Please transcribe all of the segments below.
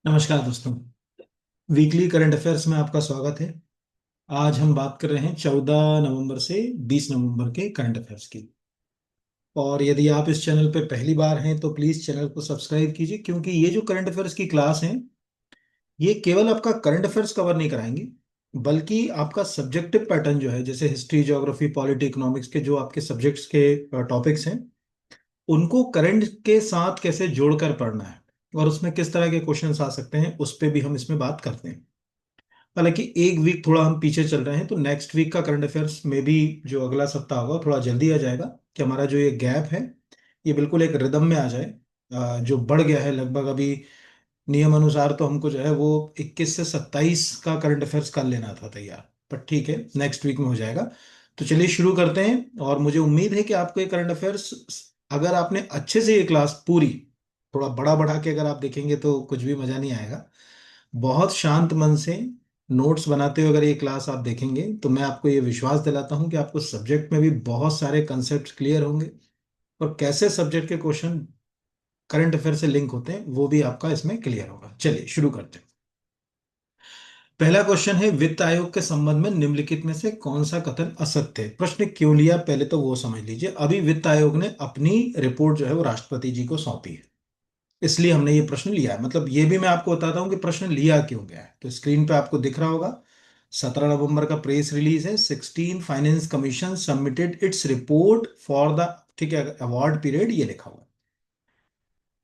नमस्कार दोस्तों। Weekly current affairs में आपका स्वागत है। आज हम बात कर रहे हैं 14 नवंबर से 20 नवंबर के करंट अफेयर्स की। और यदि आप इस चैनल पे पहली बार हैं तो प्लीज़ चैनल को सब्सक्राइब कीजिए, क्योंकि ये जो करंट अफेयर्स की क्लास हैं ये केवल आपका करंट अफेयर्स कवर नहीं कराएंगे, बल्कि आपका सब्जेक्टिव पैटर्न जो है, जैसे हिस्ट्री, ज्योग्राफी, पॉलिटी, इकोनॉमिक्स के जो आपके सब्जेक्ट्स के टॉपिक्स हैं, उनको करंट के साथ कैसे जोड़कर पढ़ना है और उसमें किस तरह के क्वेश्चंस आ सकते हैं, उस पर भी हम इसमें बात करते हैं। हालांकि एक वीक थोड़ा हम पीछे चल रहे हैं, तो नेक्स्ट वीक का करंट अफेयर्स में भी जो अगला सप्ताह होगा थोड़ा जल्दी आ जाएगा, कि हमारा जो ये गैप है ये बिल्कुल एक रिदम में आ जाए। जो बढ़ गया है लगभग अभी, नियम अनुसार तो हमको जो है वो 21 से 27 का करंट अफेयर्स कर लेना था तैयार, पर ठीक है, नेक्स्ट वीक में हो जाएगा। तो चलिए शुरू करते हैं। और मुझे उम्मीद है कि आपको ये करंट अफेयर्स, अगर आपने अच्छे से ये क्लास पूरी, थोड़ा बड़ा बढ़ा के अगर आप देखेंगे तो कुछ भी मजा नहीं आएगा। बहुत शांत मन से नोट्स बनाते हुए अगर ये क्लास आप देखेंगे तो मैं आपको ये विश्वास दिलाता हूं कि आपको सब्जेक्ट में भी बहुत सारे कंसेप्ट क्लियर होंगे, और कैसे सब्जेक्ट के क्वेश्चन करंट अफेयर से लिंक होते हैं वो भी आपका इसमें क्लियर होगा। चलिए शुरू करते हैं। पहला क्वेश्चन है, वित्त आयोग के संबंध में निम्नलिखित में से कौन सा कथन असत्य है। प्रश्न क्यों लिया पहले तो वो समझ लीजिए। अभी वित्त आयोग ने अपनी रिपोर्ट जो है वो राष्ट्रपति जी को सौंपी है, इसलिए हमने ये प्रश्न लिया है। मतलब ये भी मैं आपको बताता हूँ कि प्रश्न लिया क्यों गया है। तो स्क्रीन पे आपको दिख रहा होगा, 17 नवंबर का प्रेस रिलीज है। 16 finance commission submitted its report for the, ठीक है, अवार्ड पीरियड, ये लिखा हुआ है।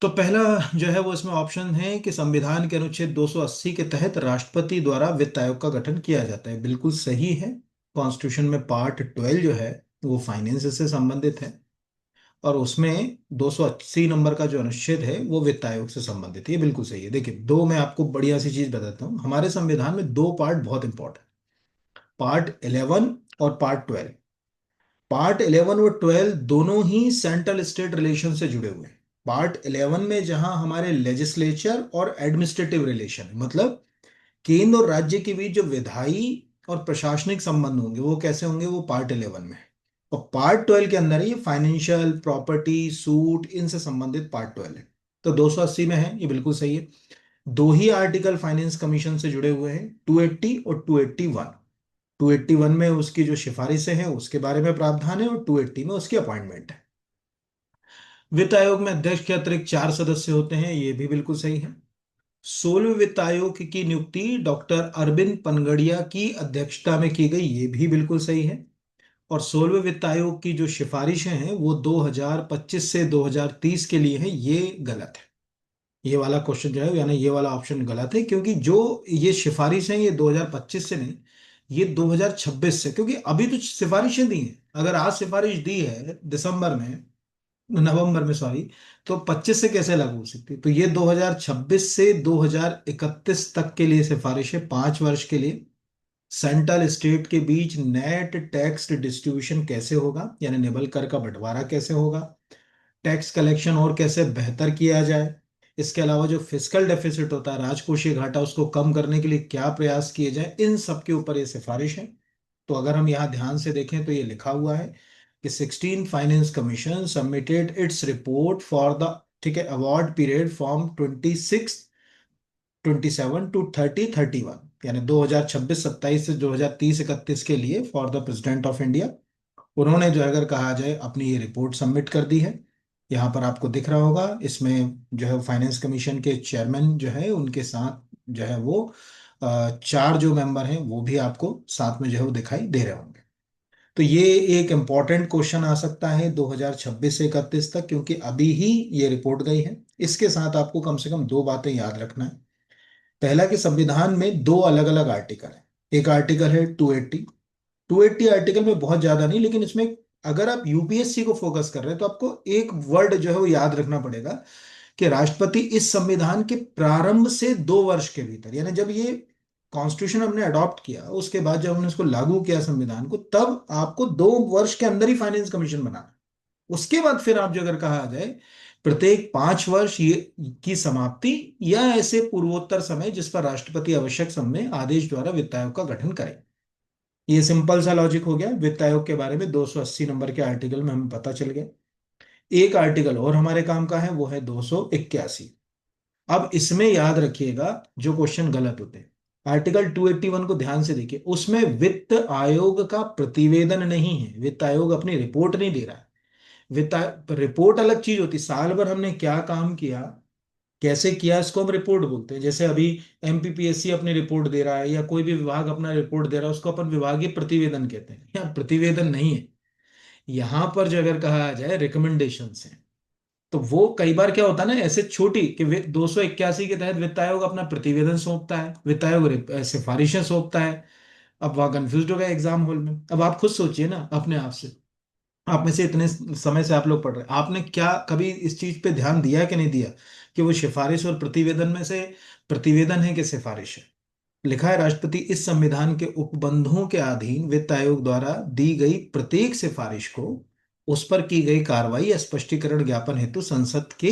तो पहला जो है वो इसमें ऑप्शन है कि संविधान के अनुच्छेद 280 के तहत राष्ट्रपति द्वारा वित्त आयोग का गठन किया जाता है। बिल्कुल सही है। कॉन्स्टिट्यूशन में पार्ट 12 जो है वो फाइनेंस से संबंधित है, और उसमें 280 नंबर का जो अनुच्छेद है वो वित्त आयोग से संबंधित है। ये बिल्कुल सही है। देखिए, दो मैं आपको बढ़िया सी चीज बताता हूँ। हमारे संविधान में दो पार्ट बहुत इंपॉर्टेंट, पार्ट 11 और पार्ट 12। पार्ट 11 और 12 दोनों ही सेंट्रल स्टेट रिलेशन से जुड़े हुए हैं। पार्ट 11 में जहां हमारे लेजिस्लेचर और एडमिनिस्ट्रेटिव रिलेशन है, मतलब केंद्र और राज्य के बीच जो विधायी और प्रशासनिक संबंध होंगे वो कैसे होंगे, वो पार्ट 11 में है। और पार्ट 12 के अंदर ये फाइनेंशियल, प्रॉपर्टी, सूट, इनसे संबंधित पार्ट 12 है। तो 280 में है, ये बिल्कुल सही है। दो ही आर्टिकल फाइनेंस कमीशन से जुड़े हुए हैं, 280 और 281। 281 में उसकी जो सिफारिशें हैं उसके बारे में प्रावधान है, और 280 में उसकी अपॉइंटमेंट है। वित्त आयोग में अध्यक्ष के अतिरिक्त 4 सदस्य होते हैं, ये भी बिल्कुल सही है। 16वें वित्त आयोग की नियुक्ति डॉक्टर अरविंद पनगड़िया की अध्यक्षता में की गई, ये भी बिल्कुल सही है। और 16वें वित्त आयोग की जो सिफारिशें हैं वो 2025 से 2030 के लिए हैं, ये गलत है। ये वाला क्वेश्चन जो है, यानी ये वाला ऑप्शन गलत है, क्योंकि जो ये सिफारिश है ये 2025 से नहीं, ये 2026 से, क्योंकि अभी तो सिफारिशें दी हैं। अगर आज सिफारिश दी है दिसंबर में, नवंबर में सॉरी, तो 25 से कैसे लागू हो सकती है। तो ये 2026 से 2031 तक के लिए सिफारिश है, 5 वर्ष के लिए। सेंट्रल स्टेट के बीच नेट टैक्स डिस्ट्रीब्यूशन कैसे होगा, यानी निबल कर का बंटवारा कैसे होगा, टैक्स कलेक्शन और कैसे बेहतर किया जाए, इसके अलावा जो फिस्कल डेफिसिट होता है, राजकोषीय घाटा, उसको कम करने के लिए क्या प्रयास किए जाए, इन सब के ऊपर ये सिफारिश है। तो अगर हम यहाँ ध्यान से देखें तो ये लिखा हुआ है कि 16 finance commission submitted its report for the, ठीक है, अवार्ड पीरियड फ्रॉम 26-27 टू 30-31, यानी 2026-27 से 2030-31 के लिए for the president of India. उन्होंने जो है, अगर कहा जाए, अपनी ये रिपोर्ट सबमिट कर दी है। यहाँ पर आपको दिख रहा होगा, इसमें जो है फाइनेंस कमीशन के चेयरमैन जो है उनके साथ जो है वो 4 जो मेंबर हैं वो भी आपको साथ में जो है वो दिखाई दे रहे होंगे। तो ये एक इम्पॉर्टेंट क्वेश्चन आ सकता है 2026 से 31 तक, क्योंकि अभी ही ये रिपोर्ट गई है। इसके साथ आपको कम से कम दो बातें याद रखना है। पहला कि संविधान में दो अलग अलग आर्टिकल है। एक आर्टिकल है 280। 280 आर्टिकल में बहुत ज्यादा नहीं, लेकिन इसमें अगर आप यूपीएससी को फोकस कर रहे हैं तो आपको एक वर्ड जो है वो याद रखना पड़ेगा, कि राष्ट्रपति इस संविधान के प्रारंभ से 2 वर्ष के भीतर, यानी जब ये कॉन्स्टिट्यूशन हमने अडॉप्ट किया उसके बाद जब हमने इसको लागू किया संविधान को, तब आपको 2 वर्ष के अंदर ही फाइनेंस कमीशन बनाना है। उसके बाद फिर आप जो अगर कहा जाए, प्रत्येक 5 वर्ष ये की समाप्ति, या ऐसे पूर्वोत्तर समय जिस पर राष्ट्रपति आवश्यक समय आदेश द्वारा वित्त आयोग का गठन करे। ये सिंपल सा लॉजिक हो गया। वित्त आयोग के बारे में 280 नंबर के आर्टिकल में हमें पता चल गया। एक आर्टिकल और हमारे काम का है, वो है 281। अब इसमें याद रखिएगा जो क्वेश्चन गलत होते हैं, आर्टिकल 281 को ध्यान से देखिए, उसमें वित्त आयोग का प्रतिवेदन नहीं है, वित्त आयोग अपनी रिपोर्ट नहीं दे रहा है। रिपोर्ट अलग चीज होती है, साल भर हमने क्या काम किया, कैसे किया, इसको हम रिपोर्ट बोलते हैं। जैसे अभी एमपीपीएससी अपनी रिपोर्ट दे रहा है या कोई भी विभाग अपना रिपोर्ट दे रहा है, उसको अपन विभागीय प्रतिवेदन कहते हैं। यहाँ प्रतिवेदन नहीं है, यहाँ पर जो अगर कहा जाए रिकमेंडेशंस हैं। तो वो कई बार क्या होता है ना, ऐसे छोटी कि 281 के तहत वित्त आयोग अपना प्रतिवेदन सौंपता है, वित्त आयोग सिफारिशें सौंपता है। अब वह कंफ्यूज हो गए एग्जाम हॉल में। अब आप खुद सोचिए ना अपने आप से, आप में से इतने समय से आप लोग पढ़ रहे हैं, आपने क्या कभी इस चीज पे ध्यान दिया है कि नहीं दिया, कि वो सिफारिश और प्रतिवेदन में से प्रतिवेदन है कि सिफारिश है। लिखा है, राष्ट्रपति इस संविधान के उपबंधों के अधीन वित्त आयोग द्वारा दी गई प्रत्येक सिफारिश को उस पर की गई कार्रवाई या स्पष्टीकरण ज्ञापन हेतु संसद के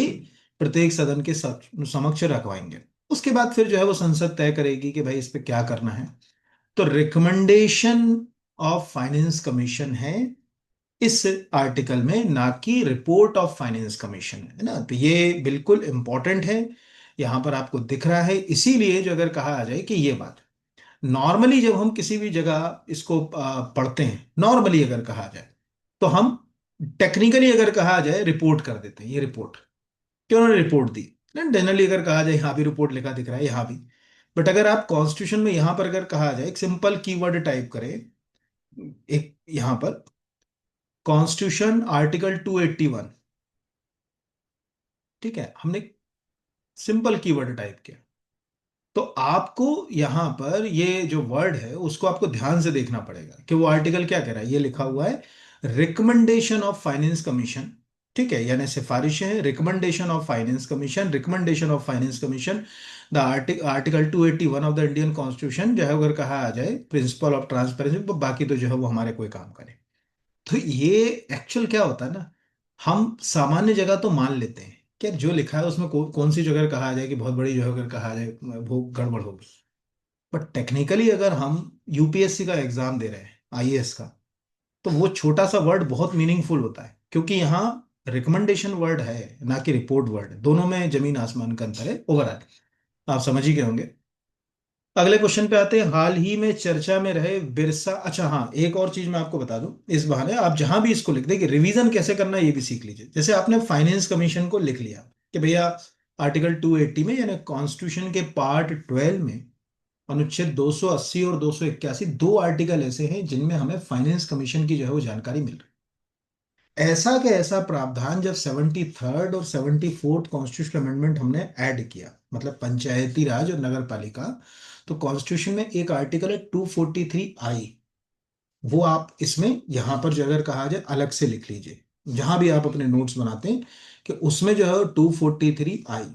प्रत्येक सदन के समक्ष रखवाएंगे। उसके बाद फिर जो है वो संसद तय करेगी कि भाई इस पे क्या करना है। तो रिकमेंडेशन ऑफ फाइनेंस कमीशन है इस आर्टिकल में, ना कि रिपोर्ट ऑफ फाइनेंस कमीशन, है ना। तो ये बिल्कुल इंपॉर्टेंट है, यहां पर आपको दिख रहा है। इसीलिए जो अगर कहा आ जाए कि ये बात, नॉर्मली जब हम किसी भी जगह इसको पढ़ते हैं, नॉर्मली अगर कहा जाए तो हम टेक्निकली अगर कहा जाए रिपोर्ट कर देते हैं, ये रिपोर्ट, क्यों उन्होंने रिपोर्ट दी। जनरली अगर कहा जाए यहाँ भी रिपोर्ट लिखा दिख रहा है, यहाँ भी। बट अगर आप कॉन्स्टिट्यूशन में यहां पर अगर कहा जाए, एक सिंपल कीवर्ड टाइप करें, एक यहां पर कॉन्स्टिट्यूशन आर्टिकल 281, ठीक है, हमने सिंपल कीवर्ड टाइप किया, तो आपको यहां पर ये जो वर्ड है उसको आपको ध्यान से देखना पड़ेगा कि वो आर्टिकल क्या कह रहा है। ये लिखा हुआ है रिकमेंडेशन ऑफ फाइनेंस कमीशन, ठीक है, यानी सिफारिशें हैं, recommendation of finance commission, recommendation of finance commission the article 281 of the Indian constitution, जो है अगर कहा आ जाए प्रिंसिपल ऑफ ट्रांसपेरेंसी, बाकी तो जो है वो हमारे कोई काम करे। तो ये एक्चुअल क्या होता है ना, हम सामान्य जगह तो मान लेते हैं कि यार जो लिखा है उसमें कौन सी जगह कहा जाए कि बहुत बड़ी जो है अगर कहा जाए वो गड़बड़ होगी। बट टेक्निकली अगर हम यूपीएससी का एग्जाम दे रहे हैं, आईएएस का, तो वो छोटा सा वर्ड बहुत मीनिंगफुल होता है, क्योंकि यहाँ रिकमेंडेशन वर्ड है ना कि रिपोर्ट वर्ड है, दोनों में जमीन आसमान का अंतर है ओवरऑल। आप समझ ही गए होंगे। अगले क्वेश्चन पे आते हैं, हाल ही में चर्चा में रहे बिरसा, अच्छा हाँ, एक और चीज मैं आपको बता दूं, इस बहाने आप जहां भी इसको लिख देखिए, रिवीजन कैसे करना है ये भी सीख लीजिए। जैसे आपने फाइनेंस कमीशन को लिख लिया कि भैया आर्टिकल 280 में, यानी कॉन्स्टिट्यूशन के पार्ट 12 में अनुच्छेद 280 और 281, दो आर्टिकल ऐसे हैं जिनमें हमें फाइनेंस कमीशन की जो है वो जानकारी मिल रही है। ऐसा के ऐसा प्रावधान जब 73rd और 74th कॉन्स्टिट्यूशनल अमेंडमेंट हमने ऐड किया, मतलब पंचायती राज और नगर पालिका, तो कॉन्स्टिट्यूशन में एक आर्टिकल है 243 आई, वो आप इसमें यहां पर जो अगर कहा जाए अलग से लिख लीजिए, जहां भी आप अपने नोट्स बनाते हैं, कि उसमें जो है 243 आई,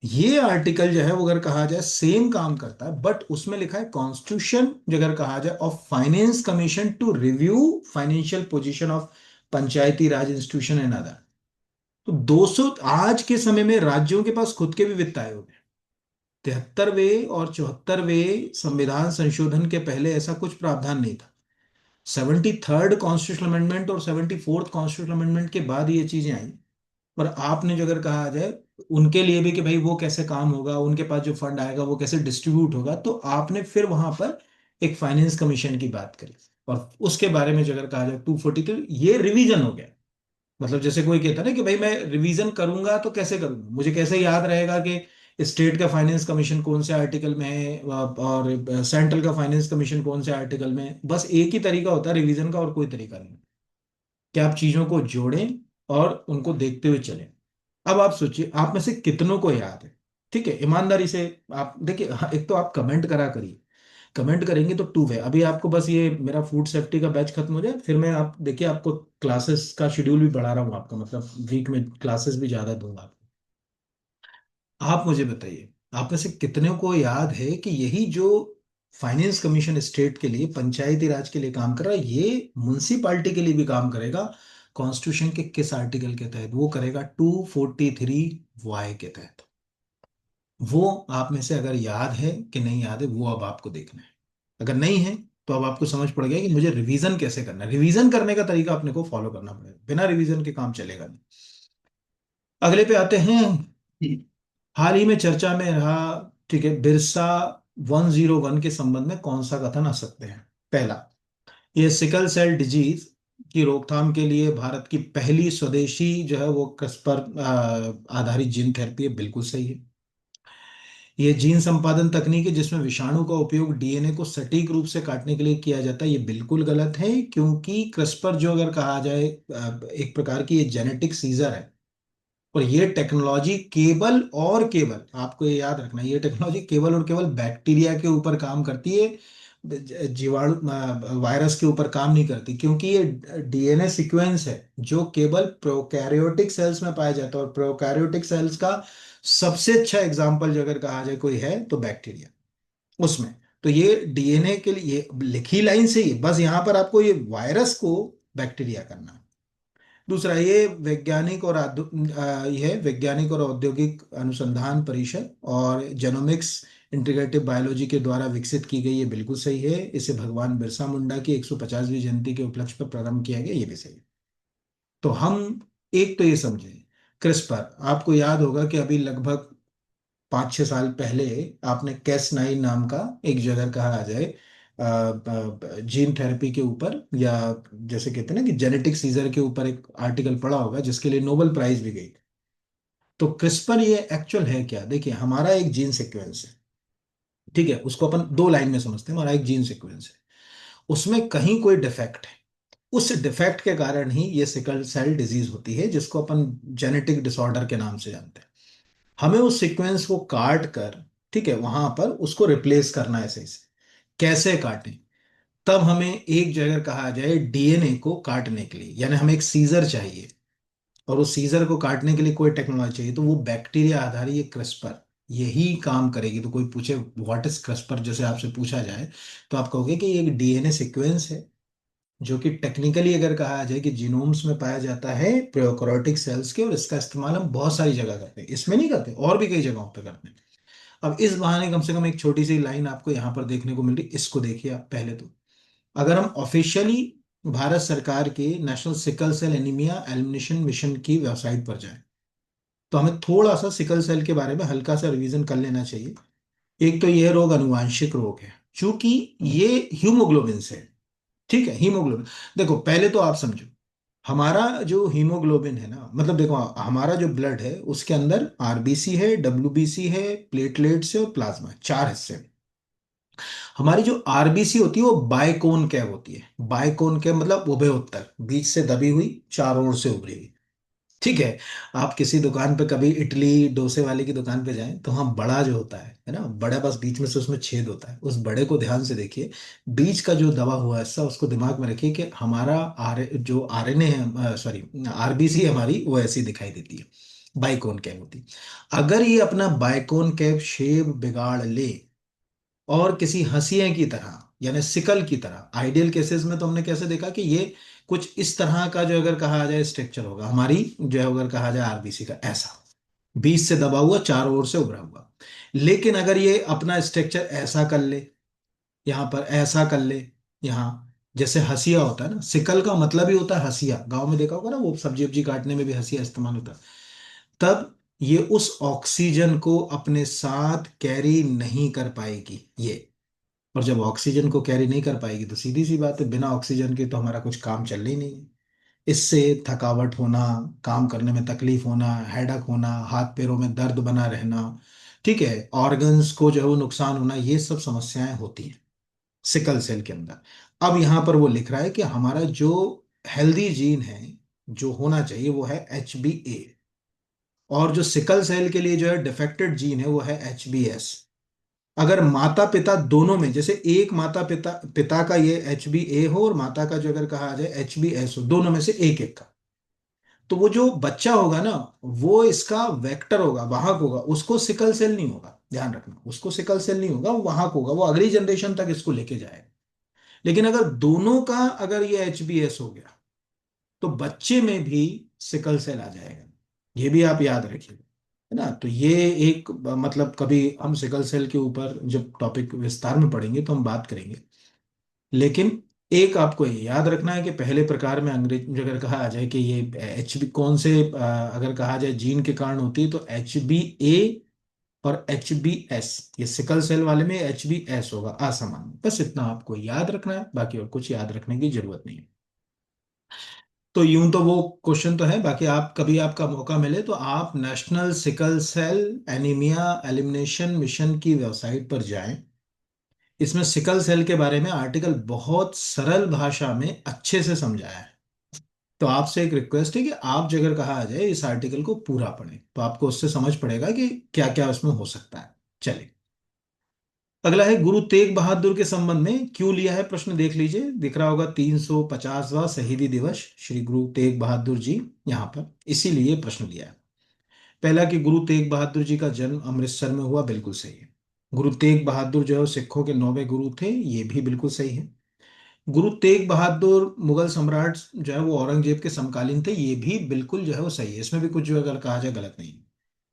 ये आर्टिकल जो है वो अगर कहा जाए सेम काम करता है, बट उसमें लिखा है कॉन्स्टिट्यूशन जो अगर कहा जाए of finance commission to review financial position of Panchayati Raj institution and other. तो 200 आज के समय में राज्यों के पास खुद के भी वित्त आयोग है। 73वें और 74वें संविधान संशोधन के पहले ऐसा कुछ प्रावधान नहीं था। 73rd कॉन्स्टिट्यूशनल अमेंडमेंट और 74th कॉन्स्टिट्यूशनल अमेंडमेंट के बाद ये चीजें आई। पर आपने जो अगर कहा जाए उनके लिए भी कि भाई वो कैसे काम होगा, उनके पास जो फंड आएगा वो कैसे डिस्ट्रीब्यूट होगा, तो आपने फिर वहां पर एक फाइनेंस कमीशन की बात करी। और उसके बारे में जो अगर कहा जाए 243, ये रिवीजन हो गया। मतलब जैसे कोई कहता है ना कि भाई मैं रिवीजन करूंगा तो कैसे करूंगा, मुझे कैसे याद रहेगा कि स्टेट का फाइनेंस कमीशन कौन से आर्टिकल में है और सेंट्रल का फाइनेंस कमीशन कौन से आर्टिकल में है। बस एक ही तरीका होता है रिवीजन का, और कोई तरीका नहीं, कि आप चीजों को जोड़ें और उनको देखते हुए चलें। अब आप सोचिए आप में से कितनों को याद है, ठीक है, ईमानदारी से आप देखिए। हाँ, एक तो आप कमेंट करा करिए, कमेंट करेंगे तो टू वे। अभी आपको बस ये मेरा फूड सेफ्टी का बैच खत्म हो जाए, फिर मैं आप देखिए आपको क्लासेस का शेड्यूल भी बढ़ा रहा हूँ आपका, मतलब वीक में क्लासेस भी ज्यादा दूंगा आपको। आप मुझे बताइए, आप में से कितने को याद है कि यही जो फाइनेंस कमीशन स्टेट के लिए, पंचायती राज के लिए काम कर रहा है, ये म्युनिसिपालिटी के लिए भी काम करेगा। कॉन्स्टिट्यूशन के किस आर्टिकल के तहत वो करेगा? 243 वाई के तहत। वो आप में से अगर याद है कि नहीं याद है, वो अब आपको देखना है। अगर नहीं है तो अब आपको समझ पड़ गया कि मुझे रिवीजन कैसे करना है। रिवीजन करने का तरीका अपने को फॉलो करना पड़ेगा, बिना रिवीजन के काम चलेगा नहीं। अगले पे आते हैं, हाल ही में चर्चा में रहा, ठीक है, बिरसा 101 के संबंध में कौन सा कथन आ सकते हैं? पहला, ये सिकल सेल डिजीज की रोकथाम के लिए भारत की पहली स्वदेशी जो है वो क्रिस्पर आधारित जीन थेरेपी है, बिल्कुल सही है। ये जीन संपादन तकनीक है जिसमें विषाणु का उपयोग डीएनए को सटीक रूप से काटने के लिए किया जाता है, ये बिल्कुल गलत है, क्योंकि क्रिस्पर जो अगर कहा जाए एक प्रकार की ये जेनेटिक सीजर है। और ये टेक्नोलॉजी केवल और केवल, आपको ये याद रखना है, ये टेक्नोलॉजी केवल और केवल बैक्टीरिया के ऊपर काम करती है, जीवाणु वायरस के ऊपर काम नहीं करती, क्योंकि ये डीएनए सीक्वेंस है जो केवल प्रोकैरियोटिक सेल्स में पाया जाता है, और प्रोकैरियोटिक सेल्स का सबसे अच्छा एग्जाम्पल जो अगर कहा जाए कोई है तो बैक्टीरिया उसमें। तो ये डीएनए के लिए ये लिखी लाइन से ही, बस यहाँ पर आपको ये वायरस को बैक्टीरिया करना है। दूसरा, यह वैज्ञानिक और औद्योगिक अनुसंधान परिषद और जेनोमिक्स इंटीग्रेटिव बायोलॉजी के द्वारा विकसित की गई, ये बिल्कुल सही है। इसे भगवान बिरसा मुंडा की 150वीं जयंती के उपलक्ष्य पर प्रारंभ किया गया, ये भी सही है। तो हम एक तो ये समझे, क्रिस्पर, आपको याद होगा कि अभी लगभग 5-6 साल पहले आपने कैस नाइन नाम का एक जगह कहा आ जाए जीन थेरेपी के ऊपर, या जैसे कहते हैं ना कि जेनेटिक सीजर के ऊपर एक आर्टिकल पढ़ा होगा जिसके लिए नोबेल प्राइज भी गई। तो क्रिस्पर ये एक्चुअल है क्या? देखिए, हमारा एक जीन सीक्वेंस है, ठीक है, उसको अपन दो लाइन में समझते हैं, हमारा एक जीन सीक्वेंस है, उसमें कहीं कोई डिफेक्ट है, उस डिफेक्ट के कारण ही ये सिकल सेल डिजीज होती है, जिसको अपन जेनेटिक डिसऑर्डर के नाम से जानते हैं। हमें उस सीक्वेंस को काट कर, ठीक है, वहां पर उसको रिप्लेस करना है सही से। कैसे काटें? तब हमें एक जगह कहा जाए डीएनए को काटने के लिए, यानी हमें एक सीजर चाहिए, और उस सीजर को काटने के लिए कोई टेक्नोलॉजी चाहिए, तो वो बैक्टीरिया आधारित ये क्रिस्पर यही काम करेगी। तो कोई पूछे व्हाट इज क्रिस्पर, जैसे आपसे पूछा जाए, तो आप कहोगे कि ये एक डीएनए सीक्वेंस है, जो कि टेक्निकली अगर कहा जाए कि जीनोम्स में पाया जाता है प्रोकैरियोटिक सेल्स के, और इसका इस्तेमाल हम बहुत सारी जगह करते हैं, इसमें नहीं करते, और भी कई जगहों पे करते हैं। अब इस बहाने कम से कम एक छोटी सी लाइन आपको यहाँ पर देखने को मिल रही, इसको देखिए आप पहले तो। अगर हम ऑफिशियली भारत सरकार के national sickle cell anaemia elimination mission की वेबसाइट पर जाएं, तो हमें थोड़ा सा सिकल सेल के बारे में हल्का सा रिवीजन कर लेना चाहिए। एक तो यह रोग अनुवांशिक रोग है, चूंकि ये हीमोग्लोबिन से है, ठीक है, हीमोग्लोबिन। देखो, पहले तो आप समझो, हमारा जो हीमोग्लोबिन है ना, मतलब देखो, हमारा जो ब्लड है उसके अंदर आरबीसी है, डब्ल्यूबीसी है, प्लेटलेट्स है और प्लाज्मा है, चार हिस्से हैं। हमारी जो आरबीसी होती है वो बाइकोन कैव होती है। बाइकोन कैव मतलब उभय उत्तर, बीच से दबी हुई, चारों ओर से उभरी हुई, ठीक है। आप किसी दुकान पे कभी इडली डोसे वाले की दुकान पे जाएं, तो वहाँ बड़ा जो होता है ना, बड़ा, बस बीच में से उसमें छेद होता है, उस बड़े को ध्यान से देखिए। बीच का जो दबा हुआ हिस्सा, उसको दिमाग में रखिए कि हमारा जो आरएनए है, सॉरी, आरबीसी हमारी वो ऐसी दिखाई देती है, बाइकोन कैव होती है। अगर ये अपना बाइकोन कैव शेप बिगाड़ ले, और किसी हंसिया की तरह, यानी सिकल की तरह, आइडियल केसेस में तो हमने कैसे देखा कि ये कुछ इस तरह का जो अगर कहा जाए स्ट्रक्चर होगा, हमारी जो है अगर कहा जाए आरबीसी का ऐसा, बीच से दबा हुआ, चारों ओर से उभरा हुआ। लेकिन अगर ये अपना स्ट्रक्चर ऐसा कर ले, यहाँ पर ऐसा कर ले, यहाँ जैसे हंसिया होता है ना, सिकल का मतलब ही होता है हंसिया, गांव में देखा होगा ना, वो सब्जी वब्जी काटने में भी हंसिया इस्तेमाल होता है। तब ये उस ऑक्सीजन को अपने साथ कैरी नहीं कर पाएगी ये। और जब ऑक्सीजन को कैरी नहीं कर पाएगी, तो सीधी सी बात है, बिना ऑक्सीजन के तो हमारा कुछ काम चल ही नहीं है। इससे थकावट होना, काम करने में तकलीफ होना, हेडक होना, हाथ पैरों में दर्द बना रहना, ठीक है, ऑर्गन्स को जो है वो नुकसान होना, ये सब समस्याएं होती हैं सिकल सेल के अंदर। अब यहाँ पर वो लिख रहा है कि हमारा जो हेल्दी जीन है, जो होना चाहिए, वो है HbA, और जो सिकल सेल के लिए जो है डिफेक्टेड जीन है वो है HbS। अगर माता पिता दोनों में, जैसे एक माता पिता पिता का ये HbA हो, और माता का जो अगर कहा जाए HbS हो, दोनों में से एक एक का, तो वो जो बच्चा होगा ना, वो इसका वेक्टर होगा, वाहक होगा, उसको सिकल सेल नहीं होगा, ध्यान रखना, उसको सिकल सेल नहीं होगा, वो वाहक होगा, वो अगली जनरेशन तक इसको लेके जाएगा। लेकिन अगर दोनों का अगर ये HbS हो गया, तो बच्चे में भी सिकल सेल आ जाएगा, ये भी आप याद रखिए, है ना। तो ये एक मतलब कभी हम सिकल सेल के ऊपर जब टॉपिक विस्तार में पढ़ेंगे तो हम बात करेंगे। लेकिन एक आपको ये याद रखना है कि पहले प्रकार में अंग्रेज में अगर कहा जाए कि ये एच बी कौन से अगर कहा जाए जीन के कारण होती है, तो HbA और HbS, ये सिकल सेल वाले में HbS होगा, असामान्य। बस इतना आपको याद रखना है, बाकी और कुछ याद रखने की जरूरत नहीं है। तो यूं तो वो क्वेश्चन तो है, बाकी आप कभी आपका मौका मिले तो आप national sickle cell anaemia elimination mission की वेबसाइट पर जाएं। इसमें सिकल सेल के बारे में आर्टिकल बहुत सरल भाषा में अच्छे से समझाया है। तो आपसे एक रिक्वेस्ट है कि आप जगह कहा आ जाए इस आर्टिकल को पूरा पढ़ें, तो आपको उससे समझ पड़ेगा कि क्या क्या उसमें हो सकता है। चलिए, अगला है गुरु तेग बहादुर के संबंध में क्यों लिया है प्रश्न, देख लीजिए, दिख रहा होगा 350वां शहीदी दिवस श्री गुरु तेग बहादुर जी, यहाँ पर इसीलिए प्रश्न लिया है। पहला कि गुरु तेग बहादुर जी का जन्म अमृतसर में हुआ, बिल्कुल सही है। गुरु तेग बहादुर जो है वो सिखों के 9वें गुरु थे, ये भी बिल्कुल सही है। गुरु तेग बहादुर मुगल सम्राट जो है वो औरंगजेब के समकालीन थे, ये भी बिल्कुल जो है वो सही है, इसमें भी कुछ जो है अगर कहा जाए गलत नहीं है।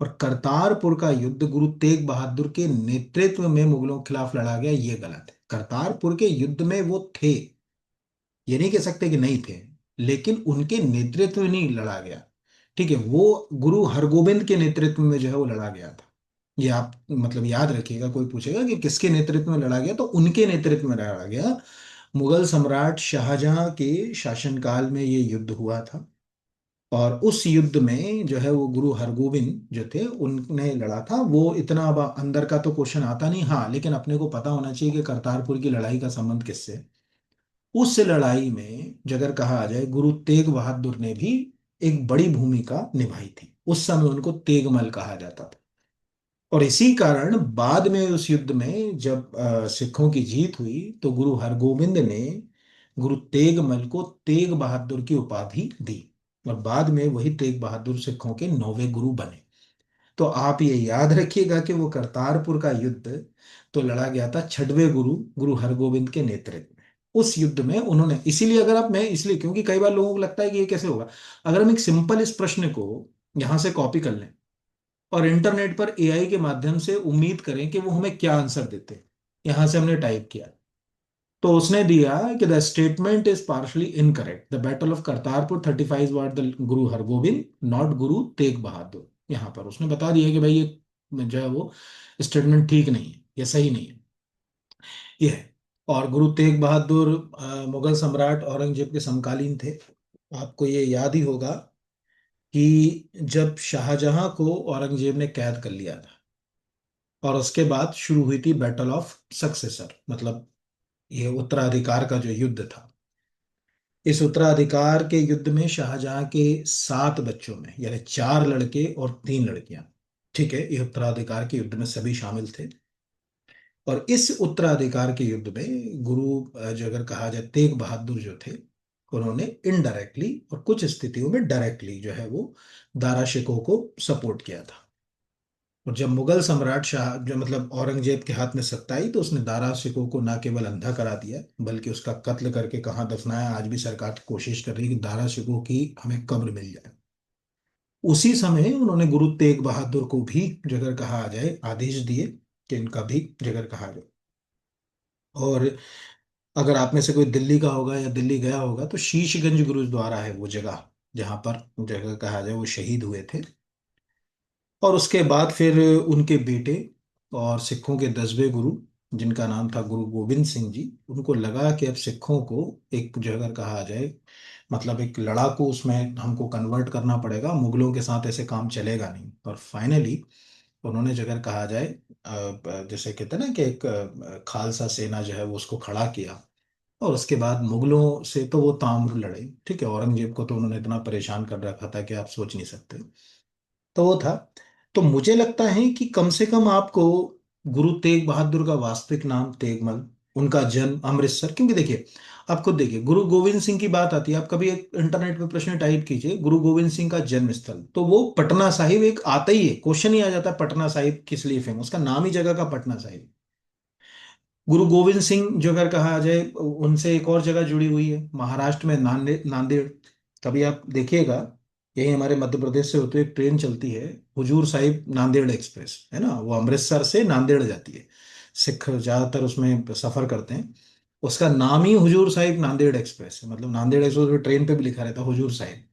और करतारपुर का युद्ध गुरु तेग बहादुर के नेतृत्व में मुगलों के खिलाफ लड़ा गया, ये गलत है। करतारपुर के युद्ध में वो थे, ये नहीं कह सकते कि नहीं थे, लेकिन उनके नेतृत्व में नहीं लड़ा गया। ठीक है, वो गुरु हरगोविंद के नेतृत्व में जो है वो लड़ा गया था। ये आप मतलब याद रखिएगा, कोई पूछेगा कि किसके नेतृत्व में लड़ा गया, तो उनके नेतृत्व में लड़ा गया। मुगल सम्राट शाहजहां के शासनकाल में ये युद्ध हुआ था। और उस युद्ध में जो है वो गुरु हरगोविंद जो थे उनने लड़ा था। वो इतना अब अंदर का तो क्वेश्चन आता नहीं, हाँ, लेकिन अपने को पता होना चाहिए कि करतारपुर की लड़ाई का संबंध किससे है। उस लड़ाई में जगह कहा आ जाए गुरु तेग बहादुर ने भी एक बड़ी भूमिका निभाई थी, उस समय उनको तेगमल कहा जाता था। और इसी कारण बाद में उस युद्ध में जब सिखों की जीत हुई तो गुरु हरगोविंद ने गुरु तेगमल को तेग बहादुर की उपाधि दी। और बाद में वही तेग बहादुर सिखों के 9वें गुरु बने। तो आप ये याद रखिएगा कि वो करतारपुर का युद्ध तो लड़ा गया था 6वें गुरु गुरु हरगोविंद के नेतृत्व में। उस युद्ध में उन्होंने, इसीलिए अगर आप, मैं इसलिए क्योंकि कई बार लोगों को लगता है कि ये कैसे होगा, अगर हम एक सिंपल इस प्रश्न को यहां से कॉपी कर लें और इंटरनेट पर AI के माध्यम से उम्मीद करें कि वो हमें क्या आंसर देते हैं। यहां से हमने टाइप किया तो उसने दिया कि the statement is partially incorrect, the battle of Kartarpur 35 what the Guru Hargovind not Guru Tegh Bahadur. यहां पर उसने बता दिया कि भाई ये जो है वो स्टेटमेंट ठीक नहीं है, ये सही नहीं है, ये है। और गुरु तेग बहादुर मुगल सम्राट औरंगजेब के समकालीन थे। आपको ये याद ही होगा कि जब शाहजहां को औरंगजेब ने कैद कर लिया था और उसके बाद शुरू हुई थी बैटल ऑफ सक्सेसर, मतलब ये उत्तराधिकार का जो युद्ध था। इस उत्तराधिकार के युद्ध में शाहजहां के 7 बच्चों में, यानी 4 लड़के और 3 लड़कियां, ठीक है, ये उत्तराधिकार के युद्ध में सभी शामिल थे। और इस उत्तराधिकार के युद्ध में गुरु जो अगर कहा जाए तेग बहादुर जो थे, उन्होंने इनडायरेक्टली और कुछ स्थितियों में डायरेक्टली जो है वो दारा शिकोह को सपोर्ट किया था। और जब मुगल सम्राट शाह जो मतलब औरंगजेब के हाथ में सत्ता आई तो उसने दारा शिकोह को ना केवल अंधा करा दिया, बल्कि उसका कत्ल करके कहाँ दफनाया, आज भी सरकार कोशिश कर रही है कि दारा शिकोह की हमें कब्र मिल जाए। उसी समय उन्होंने गुरु तेग बहादुर को भी जगह कहा आ जाए आदेश दिए कि इनका भी जगह कहा जाए। और अगर आप में से कोई दिल्ली का होगा या दिल्ली गया होगा तो शीशगंज गुरुद्वारा है वो जगह, जहां पर जगह कहा जाए वो शहीद हुए थे। और उसके बाद फिर उनके बेटे और सिखों के 10वें गुरु, जिनका नाम था गुरु गोविंद सिंह जी, उनको लगा कि अब सिखों को एक जो अगर कहा जाए मतलब एक लड़ाकू उसमें हमको कन्वर्ट करना पड़ेगा, मुगलों के साथ ऐसे काम चलेगा नहीं। और फाइनली उन्होंने जगह कहा जाए जैसे कहते हैं ना कि एक खालसा सेना जो है वो उसको खड़ा किया। और उसके बाद मुगलों से तो वो ताम्र लड़े, ठीक है, औरंगजेब को तो उन्होंने इतना परेशान कर रखा था कि आप सोच नहीं सकते। तो वो था। तो मुझे लगता है कि कम से कम आपको गुरु तेग बहादुर का वास्तविक नाम तेगमल, उनका जन्म अमृतसर, क्योंकि देखिए आप खुद देखिए गुरु गोविंद सिंह की बात आती है, आप कभी एक इंटरनेट पे प्रश्न टाइप कीजिए गुरु गोविंद सिंह का जन्म स्थल, तो वो पटना साहिब एक आता ही है, क्वेश्चन ही आ जाता है पटना साहिब किस लिए फेमस, उसका नाम ही जगह का पटना साहिब। गुरु गोविंद सिंह जो अगर कहा जाए उनसे एक और जगह जुड़ी हुई है महाराष्ट्र में, नांदेड़, नांदेड़। कभी आप देखिएगा, यही हमारे मध्य प्रदेश से होते हुए एक ट्रेन चलती है, हुजूर साहिब नांदेड़ एक्सप्रेस, है ना, वो अमृतसर से नांदेड़ जाती है। सिख ज्यादातर उसमें सफर करते हैं। उसका नाम ही हुजूर साहिब नांदेड़ एक्सप्रेस है, मतलब नांदेड़ एक्सप्रेस ट्रेन पे भी लिखा रहता है हुजूर साहिब।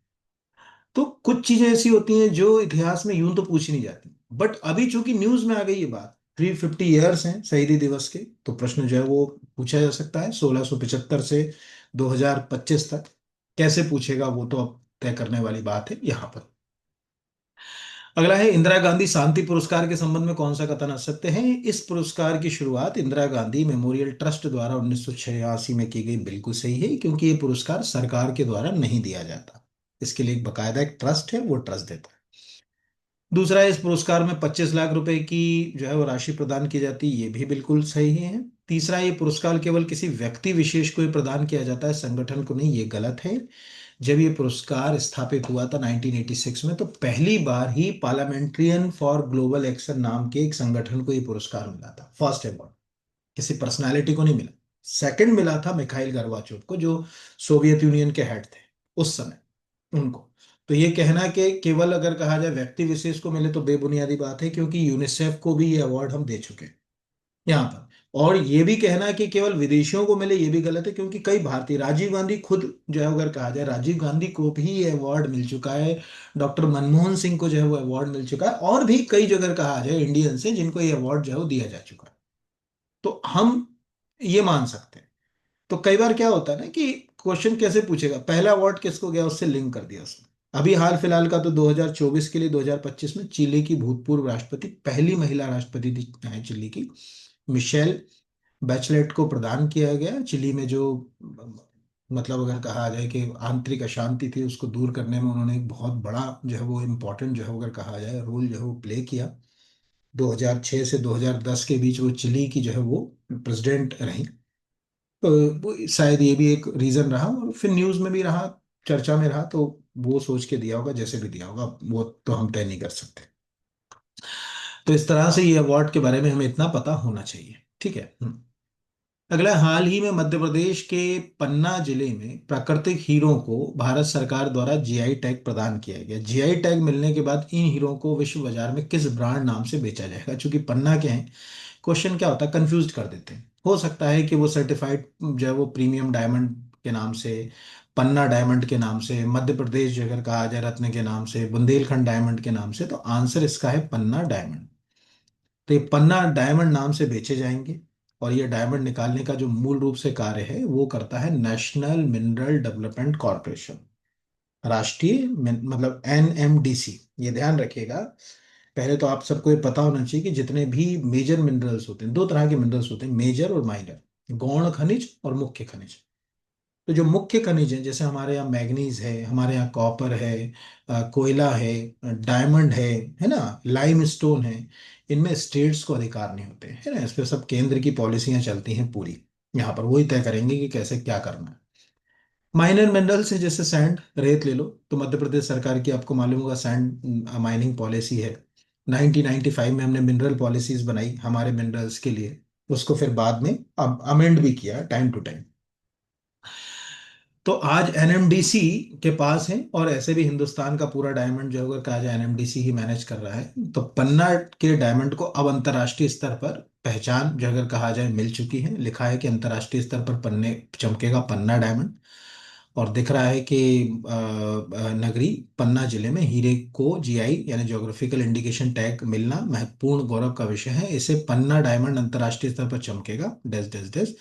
तो कुछ चीजें ऐसी होती हैं जो इतिहास में यूं तो पूछी नहीं जाती, बट अभी चूंकि न्यूज में आ गई ये बात, 350 ईयर्स हैं शहीदी दिवस के, तो प्रश्न जो है वो पूछा जा सकता है 1675 से 2025 तक। कैसे पूछेगा वो तो अब तय करने वाली बात है यहाँ पर। अगला है इंदिरा गांधी शांति पुरस्कार के संबंध में कौन सा कथन असत्य है। इस पुरस्कार की शुरुआत इंदिरा गांधी मेमोरियल ट्रस्ट द्वारा 1986 में की गई, बिल्कुल सही है, क्योंकि ये पुरस्कार सरकार के द्वारा नहीं दिया जाता। इसके लिए एक बकायदा एक ट्रस्ट है, वो ट्रस्ट देता है। दूसरा, इस पुरस्कार में 25 लाख रुपए की जो है वो राशि प्रदान की जाती है, ये भी बिल्कुल सही है। तीसरा, ये पुरस्कार केवल किसी व्यक्ति विशेष को ही प्रदान किया जाता है, संगठन को नहीं, ये गलत है। जब ये पुरस्कार स्थापित हुआ था 1986 में, तो पहली बार ही पार्लियामेंट्रियन फॉर ग्लोबल एक्शन नाम के एक संगठन को ये पुरस्कार मिला था, फर्स्ट अवार्ड। किसी पर्सनालिटी को नहीं मिला। सेकंड मिला था मिखाइल gorbachev को, जो सोवियत यूनियन के हेड थे उस समय, उनको। तो ये कहना कि केवल अगर कहा जाए व्यक्ति विशेष को मिले तो बेबुनियादी बात है, क्योंकि यूनिसेफ को भी ये अवार्ड हम दे चुके हैं यहाँ पर। और ये भी कहना कि केवल विदेशियों को मिले, ये भी गलत है, क्योंकि कई भारतीय, राजीव गांधी खुद जो है अगर कहा जाए, राजीव गांधी को भी ये अवार्ड मिल चुका है। डॉक्टर मनमोहन सिंह को जो है वो अवार्ड मिल चुका है, और भी कई जो अगर कहा जाए इंडियन से जिनको ये अवार्ड जो है वो दिया जा चुका है। तो हम ये मान सकते हैं। तो कई बार क्या होता है ना कि क्वेश्चन कैसे पूछेगा, पहला अवार्ड किसको गया, उससे लिंक कर दिया उसने। अभी हाल फिलहाल का तो 2024 के लिए 2025 में चिली की भूतपूर्व राष्ट्रपति, पहली महिला राष्ट्रपति थी चिली की, मिशेल बैचलेट को प्रदान किया गया। चिली में जो मतलब अगर कहा जाए कि आंतरिक अशांति थी, उसको दूर करने में उन्होंने एक बहुत बड़ा जो है वो इम्पोर्टेंट जो है अगर कहा जाए रोल जो है वो प्ले किया। 2006 से 2010 के बीच वो चिली की जो है वो प्रेसिडेंट रही। तो वो शायद ये भी एक रीजन रहा, और फिर न्यूज में भी रहा, चर्चा में रहा, तो वो सोच के दिया होगा जैसे भी दिया होगा, वो तो हम तय नहीं कर सकते। तो इस तरह से ये अवार्ड के बारे में हमें इतना पता होना चाहिए, ठीक है। अगला, हाल ही में मध्य प्रदेश के पन्ना जिले में प्राकृतिक हीरों को भारत सरकार द्वारा जीआई टैग प्रदान किया गया। जीआई टैग मिलने के बाद इन हीरों को विश्व बाजार में किस ब्रांड नाम से बेचा जाएगा। चूंकि पन्ना के हैं, क्वेश्चन क्या होता है, कंफ्यूज कर देते हैं। हो सकता है कि वो सर्टिफाइड जो है वो प्रीमियम डायमंड के नाम से, पन्ना डायमंड के नाम से, मध्य प्रदेश जो अगर कहा जाए रत्न के नाम से, बुंदेलखंड डायमंड के नाम से, तो आंसर इसका है पन्ना डायमंड। तो ये पन्ना डायमंड नाम से बेचे जाएंगे। और ये डायमंड निकालने का जो मूल रूप से कार्य है वो करता है नेशनल मिनरल डेवलपमेंट कॉरपोरेशन, राष्ट्रीय मतलब एनएमडीसी। ये ध्यान रखिएगा। पहले तो आप सबको ये पता होना चाहिए कि जितने भी मेजर मिनरल्स होते हैं, दो तरह के मिनरल्स होते हैं, मेजर और माइनर, गौण खनिज और मुख्य खनिज। तो जो मुख्य खनिज हैं, जैसे हमारे यहाँ मैग्नीज है, हमारे यहाँ कॉपर है, कोयला है, डायमंड है ना, लाइम स्टोन है, इनमें स्टेट्स को अधिकार नहीं होते, है ना। इस पे सब केंद्र की पॉलिसियां चलती हैं पूरी। यहाँ पर वही तय करेंगे कि कैसे क्या करना है। माइनर मिनरल्स है, जैसे सैंड, रेत ले लो, तो मध्य प्रदेश सरकार की आपको मालूम होगा सैंड माइनिंग पॉलिसी है। 1995 में हमने मिनरल पॉलिसीज बनाई हमारे मिनरल्स के लिए, उसको फिर बाद में अब अमेंड भी किया टाइम टू टाइम। तो आज एनएमडीसी के पास है, और ऐसे भी हिंदुस्तान का पूरा डायमंड जो है अगर कहा जाए एनएमडीसी ही मैनेज कर रहा है। तो पन्ना के डायमंड को अब अंतर्राष्ट्रीय स्तर पर पहचान जो अगर कहा जाए मिल चुकी है। लिखा है कि अंतर्राष्ट्रीय स्तर पर पन्ने चमकेगा पन्ना डायमंड। और दिख रहा है कि नगरी पन्ना जिले में हीरे को जीआई यानी ज्योग्राफिकल इंडिकेशन टैग मिलना महत्वपूर्ण गौरव का विषय है। इसे पन्ना डायमंड अंतर्राष्ट्रीय स्तर पर चमकेगा, डैश डैश डैश,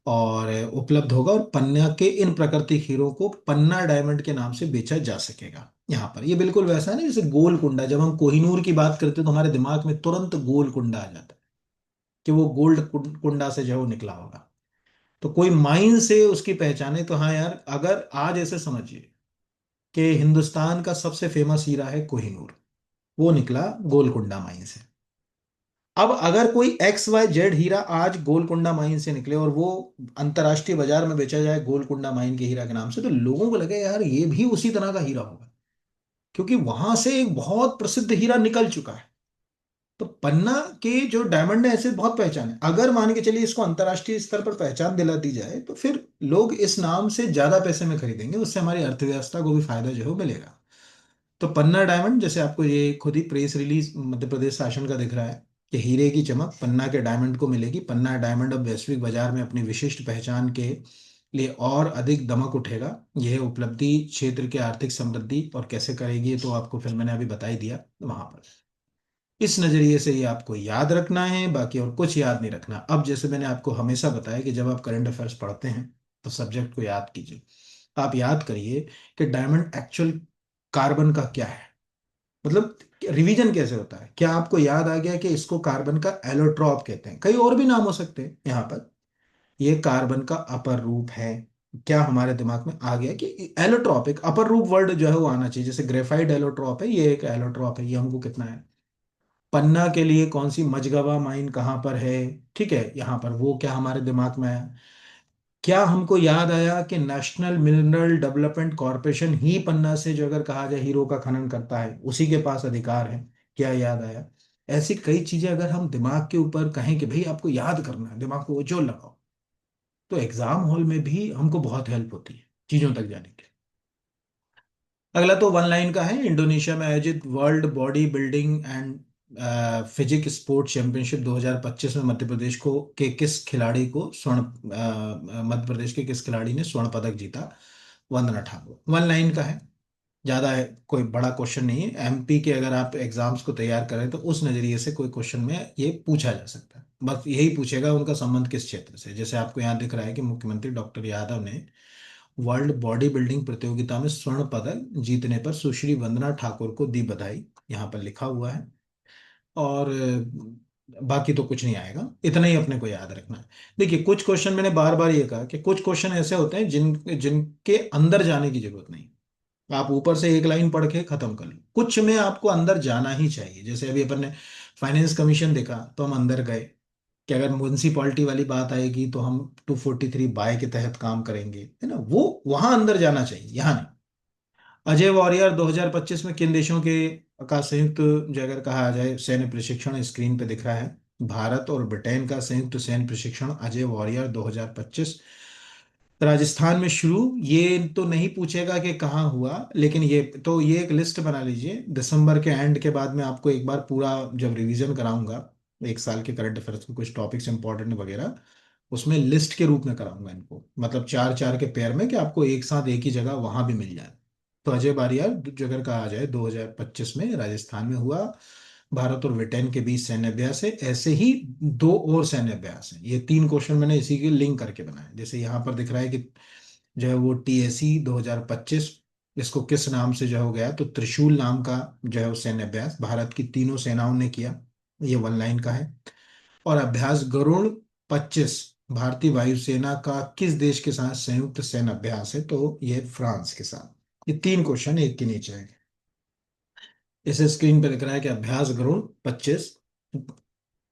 और उपलब्ध होगा, और पन्ना के इन प्राकृतिक हीरो को पन्ना डायमंड के नाम से बेचा जा सकेगा। यहाँ पर ये बिल्कुल वैसा है ना, जैसे गोल कुंडा, जब हम कोहिनूर की बात करते हैं तो हमारे दिमाग में तुरंत गोल कुंडा आ जाता है कि वो गोल्ड कुंडा से जो है वो निकला होगा। तो कोई माइन से उसकी पहचाने, तो हाँ यार, अगर आज ऐसे समझिए कि हिंदुस्तान का सबसे फेमस हीरा है कोहिनूर, वो निकला गोलकुंडा माइन से। अब अगर कोई एक्स वाई जेड हीरा आज गोलकुंडा माइन से निकले और वो अंतरराष्ट्रीय बाजार में बेचा जाए गोलकुंडा माइन के हीरा के नाम से, तो लोगों को लगे यार ये भी उसी तरह का हीरा होगा, क्योंकि वहां से एक बहुत प्रसिद्ध हीरा निकल चुका है। तो पन्ना के जो डायमंड है ऐसे बहुत पहचान है। अगर मान के चलिए इसको अंतर्राष्ट्रीय स्तर पर पहचान दिला दी जाए, तो फिर लोग इस नाम से ज्यादा पैसे में खरीदेंगे, उससे हमारी अर्थव्यवस्था को भी फायदा जो है वो मिलेगा। तो पन्ना डायमंड, जैसे आपको ये खुद ही प्रेस रिलीज मध्य प्रदेश शासन का दिख रहा है कि हीरे की चमक पन्ना के डायमंड को मिलेगी। पन्ना डायमंड अब वैश्विक बाजार में अपनी विशिष्ट पहचान के लिए और अधिक दमक उठेगा। यह उपलब्धि क्षेत्र की आर्थिक समृद्धि और कैसे करेगी, ये तो आपको फिर मैंने अभी बता ही दिया वहां पर। इस नजरिए से ये आपको याद रखना है, बाकी और कुछ याद नहीं रखना। अब जैसे मैंने आपको हमेशा बताया कि जब आप करंट अफेयर्स पढ़ते हैं तो सब्जेक्ट को याद कीजिए। आप याद करिए कि डायमंड एक्चुअल कार्बन का क्या है, मतलब रिवीजन कैसे होता है। क्या आपको याद आ गया कि इसको कार्बन का एलोट्रॉप कहते हैं, कई और भी नाम हो सकते हैं यहाँ पर। ये कार्बन का अपर रूप है। क्या हमारे दिमाग में आ गया कि एलोट्रॉप, एक अपर रूप वर्ड जो है वो आना चाहिए। जैसे ग्रेफाइट एलोट्रॉप है, ये एक एलोट्रॉप है, ये हमको कितना है। पन्ना के लिए कौन सी मझगवा माइन कहाँ पर है, ठीक है, यहाँ पर वो क्या हमारे दिमाग में है। क्या हमको याद आया कि नेशनल मिनरल डेवलपमेंट कॉरपोरेशन ही पन्ना से जो अगर कहा जाए हीरो का खनन करता है, उसी के पास अधिकार है। क्या याद आया। ऐसी कई चीजें अगर हम दिमाग के ऊपर कहें कि भाई आपको याद करना है, दिमाग को जोर लगाओ, तो एग्जाम हॉल में भी हमको बहुत हेल्प होती है चीजों तक जाने के लिए। अगला तो वन लाइन का है। इंडोनेशिया में आयोजित world body building and physique sport championship 2025 में मध्य प्रदेश के किस खिलाड़ी ने स्वर्ण पदक जीता। वंदना ठाकुर। वन लाइन का है, ज्यादा है, कोई बड़ा क्वेश्चन नहीं है। एमपी के अगर आप एग्जाम्स को तैयार करें तो उस नजरिए से कोई क्वेश्चन में ये पूछा जा सकता है। बस यही पूछेगा उनका संबंध किस क्षेत्र से। जैसे आपको यहाँ दिख रहा है कि मुख्यमंत्री डॉक्टर यादव ने वर्ल्ड बॉडी बिल्डिंग प्रतियोगिता में स्वर्ण पदक जीतने पर सुश्री वंदना ठाकुर को दी बधाई, यहाँ पर लिखा हुआ है। और बाकी तो कुछ नहीं आएगा, इतना ही अपने को याद रखना है। देखिए कुछ क्वेश्चन, मैंने बार बार ये कहा कि कुछ क्वेश्चन ऐसे होते हैं जिनके अंदर जाने की जरूरत नहीं। आप ऊपर से एक लाइन पढ़ के खत्म कर लो, कुछ में आपको अंदर जाना ही चाहिए। जैसे अभी अपन ने फाइनेंस कमीशन देखा तो हम अंदर गए, कि अगर म्युनिसिपैलिटी वाली बात आएगी तो हम 243 बाय के तहत काम करेंगे, है ना, वो वहां अंदर जाना चाहिए, यहाँ नहीं। अजय वॉरियर 2025 में किन देशों के का संयुक्त, जो अगर कहा जाए सैन्य प्रशिक्षण, स्क्रीन पे दिख रहा है, भारत और ब्रिटेन का संयुक्त सैन्य प्रशिक्षण अजय वॉरियर 2025 राजस्थान में शुरू। ये तो नहीं पूछेगा कि कहाँ हुआ, लेकिन ये एक लिस्ट बना लीजिए। दिसंबर के एंड के बाद में आपको एक बार पूरा जब रिवीजन कराऊंगा, एक साल के करंट अफेयर्स के कुछ टॉपिक्स इंपॉर्टेंट वगैरह, उसमें लिस्ट के रूप में कराऊंगा इनको, मतलब चार चार के पेयर में, कि आपको एक साथ एक ही जगह वहां भी मिल जाए। तो अजय बारियार जो अगर कहा जाए 2025 में राजस्थान में हुआ। भारत और ब्रिटेन के बीच सैन्य अभ्यास है, ऐसे ही दो और सैन्य अभ्यास हैं। ये तीन क्वेश्चन मैंने इसी के लिंक करके बनाए। जैसे यहाँ पर दिख रहा है कि जो है वो टीएसी 2025, इसको किस नाम से जो हो गया, तो त्रिशूल नाम का जो है वो सैन्य अभ्यास भारत की तीनों सेनाओं ने किया। ये वन लाइन का है। और अभ्यास गरुड़ 25 भारतीय वायुसेना का किस देश के साथ संयुक्त सैन्य अभ्यास है, तो ये फ्रांस के साथ। ये तीन क्वेश्चन एक के नीचे है। इसे स्क्रीन पर दिख रहा है कि अभ्यास गरुड़ 25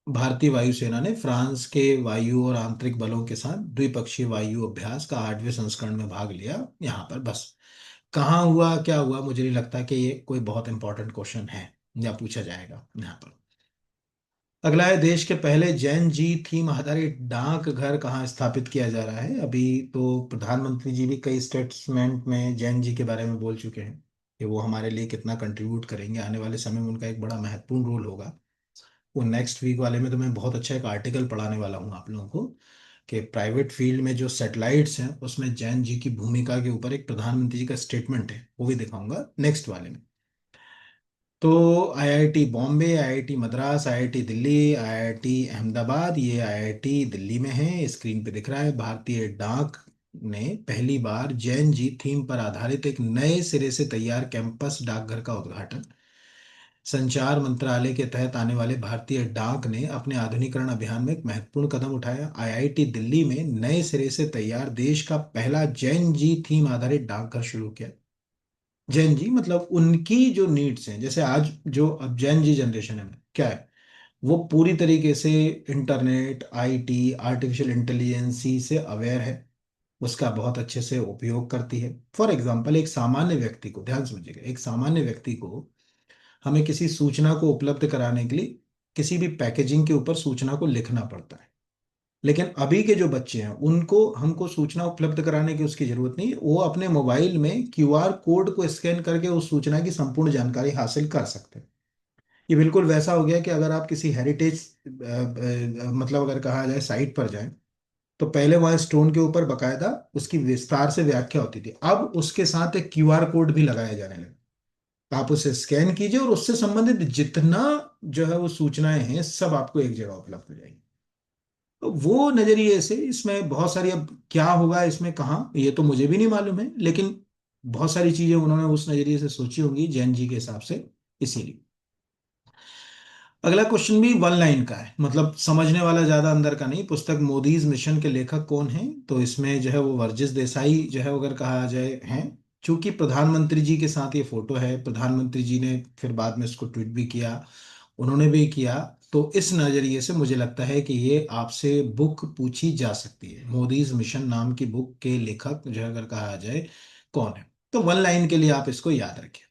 भारतीय वायुसेना ने फ्रांस के वायु और आंतरिक बलों के साथ द्विपक्षीय वायु अभ्यास का 8वें संस्करण में भाग लिया। यहाँ पर बस कहाँ हुआ क्या हुआ, मुझे नहीं लगता कि ये कोई बहुत इंपॉर्टेंट क्वेश्चन है या पूछा जाएगा यहाँ पर। अगला है, देश के पहले जैन जी थीम आधारित डाक घर कहाँ स्थापित किया जा रहा है। अभी तो प्रधानमंत्री जी भी कई स्टेटमेंट में जैन जी के बारे में बोल चुके हैं कि वो हमारे लिए कितना कंट्रीब्यूट करेंगे, आने वाले समय में उनका एक बड़ा महत्वपूर्ण रोल होगा। वो नेक्स्ट वीक वाले में तो मैं बहुत अच्छा एक आर्टिकल पढ़ाने वाला हूँ आप लोगों को, कि प्राइवेट फील्ड में जो सैटेलाइट्स हैं उसमें जैन जी की भूमिका के ऊपर एक प्रधानमंत्री जी का स्टेटमेंट है, वो भी दिखाऊंगा नेक्स्ट वाले में। तो IIT Bombay, IIT Madras, IIT Delhi, IIT Ahmedabad, ये आईआईटी दिल्ली में है, स्क्रीन पे दिख रहा है। भारतीय डाक ने पहली बार जैन जी थीम पर आधारित एक नए सिरे से तैयार कैंपस डाकघर का उद्घाटन। संचार मंत्रालय के तहत आने वाले भारतीय डाक ने अपने आधुनिकीकरण अभियान में एक महत्वपूर्ण कदम उठाया। आईआईटी दिल्ली में नए सिरे से तैयार देश का पहला जैन जी थीम आधारित डाकघर शुरू किया। जैन जी मतलब उनकी जो नीड्स हैं, जैसे आज जो अब जैन जी जनरेशन है क्या है, वो पूरी तरीके से इंटरनेट, आईटी, आर्टिफिशियल इंटेलिजेंसी से अवेयर है, उसका बहुत अच्छे से उपयोग करती है। फॉर एग्जाम्पल एक सामान्य व्यक्ति को, ध्यान समझिएगा, एक सामान्य व्यक्ति को हमें किसी सूचना को उपलब्ध कराने के लिए किसी भी पैकेजिंग के ऊपर सूचना को लिखना पड़ता है। लेकिन अभी के जो बच्चे हैं उनको हमको सूचना उपलब्ध कराने की उसकी जरूरत नहीं, वो अपने मोबाइल में क्यूआर कोड को स्कैन करके उस सूचना की संपूर्ण जानकारी हासिल कर सकते हैं। ये बिल्कुल वैसा हो गया कि अगर आप किसी हेरिटेज मतलब अगर कहा जाए साइट पर जाएं, तो पहले वहां स्टोन के ऊपर बकायदा उसकी विस्तार से व्याख्या होती थी, अब उसके साथ एक क्यूआर कोड भी लगाया जाने लगा। आप उसे स्कैन कीजिए और उससे संबंधित जितना जो है वो सूचनाएं हैं सब आपको एक जगह उपलब्ध हो जाएंगी। तो वो नजरिए से इसमें बहुत सारी, अब क्या होगा इसमें कहाँ, ये तो मुझे भी नहीं मालूम है, लेकिन बहुत सारी चीजें उन्होंने उस नजरिए से सोची होंगी जैन जी के हिसाब से, इसीलिए। अगला क्वेश्चन भी वन लाइन का है, मतलब समझने वाला, ज्यादा अंदर का नहीं। पुस्तक मोदीज मिशन के लेखक कौन हैं? तो इसमें जो है वो वर्जिस देसाई जो है, अगर कहा जाए, हैं। चूंकि प्रधानमंत्री जी के साथ ये फोटो है, प्रधानमंत्री जी ने फिर बाद में इसको ट्वीट भी किया, उन्होंने भी किया, तो इस नजरिए से मुझे लगता है कि ये आपसे बुक पूछी जा सकती है। मोदीज मिशन नाम की बुक के लेखक जो है, अगर कहा जाए, कौन है? तो वन लाइन के लिए आप इसको याद रखें।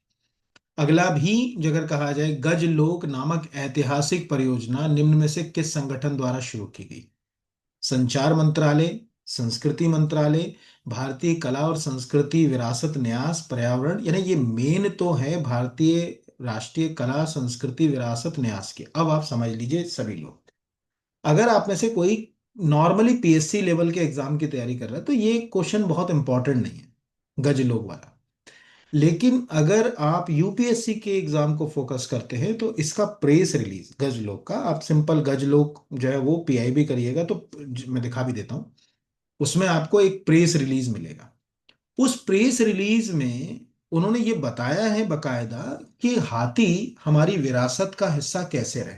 अगला भी जो अगर कहा जाए, गजलोक नामक ऐतिहासिक परियोजना निम्न में से किस संगठन द्वारा शुरू की गई? संचार मंत्रालय, संस्कृति मंत्रालय, भारतीय कला और संस्कृति विरासत न्यास पर्यावरण, यानी ये मेन तो है भारतीय राष्ट्रीय कला संस्कृति विरासत न्यास के। अब आप समझ लीजिए सभी लोग, अगर आप में से कोई नॉर्मली पीएससी लेवल के एग्जाम की तैयारी कर रहा है तो ये क्वेश्चन बहुत इंपॉर्टेंट नहीं है, गजलोक वाला। लेकिन अगर आप यूपीएससी के एग्जाम को फोकस करते हैं तो इसका प्रेस रिलीज गजलोक का, आप सिंपल गजलोक जो है वो पीआईबी करिएगा तो मैं दिखा भी देता हूँ, उसमें आपको एक प्रेस रिलीज मिलेगा। उस प्रेस रिलीज में उन्होंने ये बताया है बकायदा कि हाथी हमारी विरासत का हिस्सा कैसे रहे,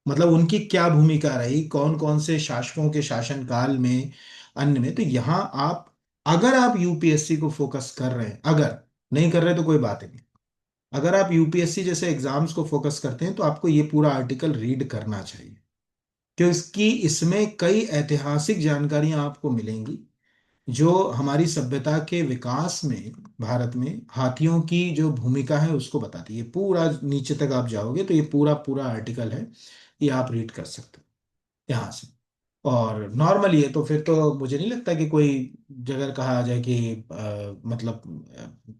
मतलब उनकी क्या भूमिका रही, कौन कौन से शासकों के शासनकाल में, अन्य में। तो यहाँ आप, अगर आप यूपीएससी को फोकस कर रहे हैं, अगर नहीं कर रहे तो कोई बात नहीं, अगर आप यूपीएससी जैसे एग्जाम्स को फोकस करते हैं तो आपको ये पूरा आर्टिकल रीड करना चाहिए, क्योंकि इसमें कई ऐतिहासिक जानकारियां आपको मिलेंगी जो हमारी सभ्यता के विकास में, भारत में हाथियों की जो भूमिका है उसको बताती है। पूरा नीचे तक आप जाओगे तो ये पूरा पूरा आर्टिकल है, ये आप रीड कर सकते हो यहाँ से। और नॉर्मली है तो फिर तो मुझे नहीं लगता कि कोई जगह कहा जाए कि मतलब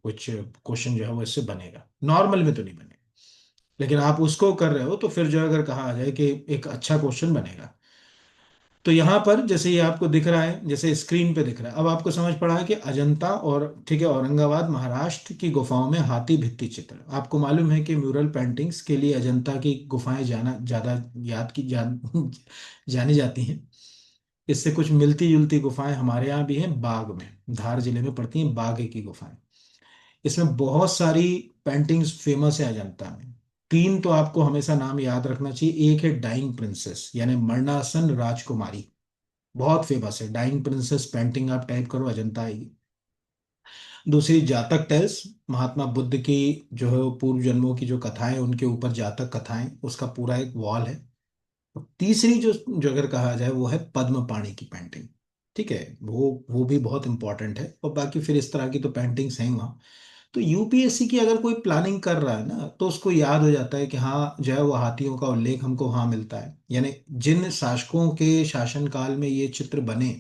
कुछ क्वेश्चन जो है वो इससे बनेगा, नॉर्मल में तो नहीं बनेगा। लेकिन आप उसको कर रहे हो तो फिर जो अगर कहा जाए कि एक अच्छा क्वेश्चन बनेगा। तो यहाँ पर जैसे ये आपको दिख रहा है, जैसे स्क्रीन पे दिख रहा है, अब आपको समझ पड़ा है कि अजंता और, ठीक है, औरंगाबाद महाराष्ट्र की गुफाओं में हाथी भित्ति चित्र। आपको मालूम है कि म्यूरल पेंटिंग्स के लिए अजंता की गुफाएं जाना ज्यादा याद की जानी जाती हैं। इससे कुछ मिलती जुलती गुफाएं हमारे यहाँ भी हैं, बाग में, धार जिले में पड़ती हैं बाग की गुफाएं। इसमें बहुत सारी पेंटिंग्स फेमस है अजंता में। तीन तो आपको हमेशा नाम याद रखना चाहिए। एक है डाइंग प्रिंसेस, यानी मरणासन राजकुमारी, बहुत फेमस है। डाइंग प्रिंसेस पेंटिंग आप टाइप करो, अजंता आएगी। दूसरी जातक टेल्स, महात्मा बुद्ध की जो है वो पूर्व जन्मों की जो कथाएं, उनके ऊपर जातक कथाएं, उसका पूरा एक वॉल है। और तीसरी जो जो अगर कहा जाए वो है पद्म पाणी की पेंटिंग। ठीक है, वो भी बहुत इंपॉर्टेंट है। और बाकी फिर इस तरह की तो पेंटिंग्स हैं वहाँ। तो यूपीएससी की अगर कोई प्लानिंग कर रहा है ना तो उसको याद हो जाता है कि हाँ जो है वो हाथियों का उल्लेख हमको वहाँ मिलता है, यानी जिन शासकों के शासनकाल में ये चित्र बने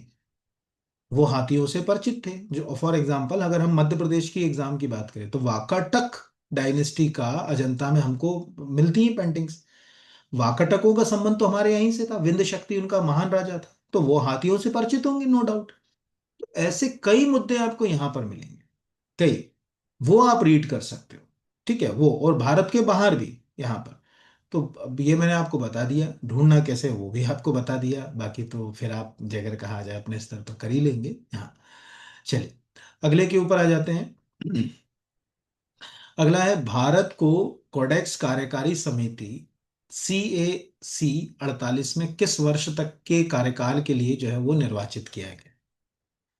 वो हाथियों से परिचित थे। जो फॉर एग्जाम्पल अगर हम मध्य प्रदेश की एग्जाम की बात करें तो वाकाटक डायनेस्टी का अजंता में हमको मिलती है पेंटिंग्स। वाकाटकों का संबंध तो हमारे यहीं से था, विंध्य शक्ति उनका महान राजा था, तो वो हाथियों से परिचित होंगे, नो डाउट। तो ऐसे कई मुद्दे आपको यहाँ पर मिलेंगे, कई, वो आप रीड कर सकते हो। ठीक है, वो और भारत के बाहर भी यहाँ पर। तो अब ये मैंने आपको बता दिया, ढूंढना कैसे वो भी आपको बता दिया, बाकी तो फिर आप जगह कहा जाए अपने स्तर पर कर ही लेंगे। हाँ, चलिए अगले के ऊपर आ जाते हैं। अगला है, भारत को कोडेक्स कार्यकारी समिति CAC 48 में किस वर्ष तक के कार्यकाल के लिए जो है वो निर्वाचित किया गया?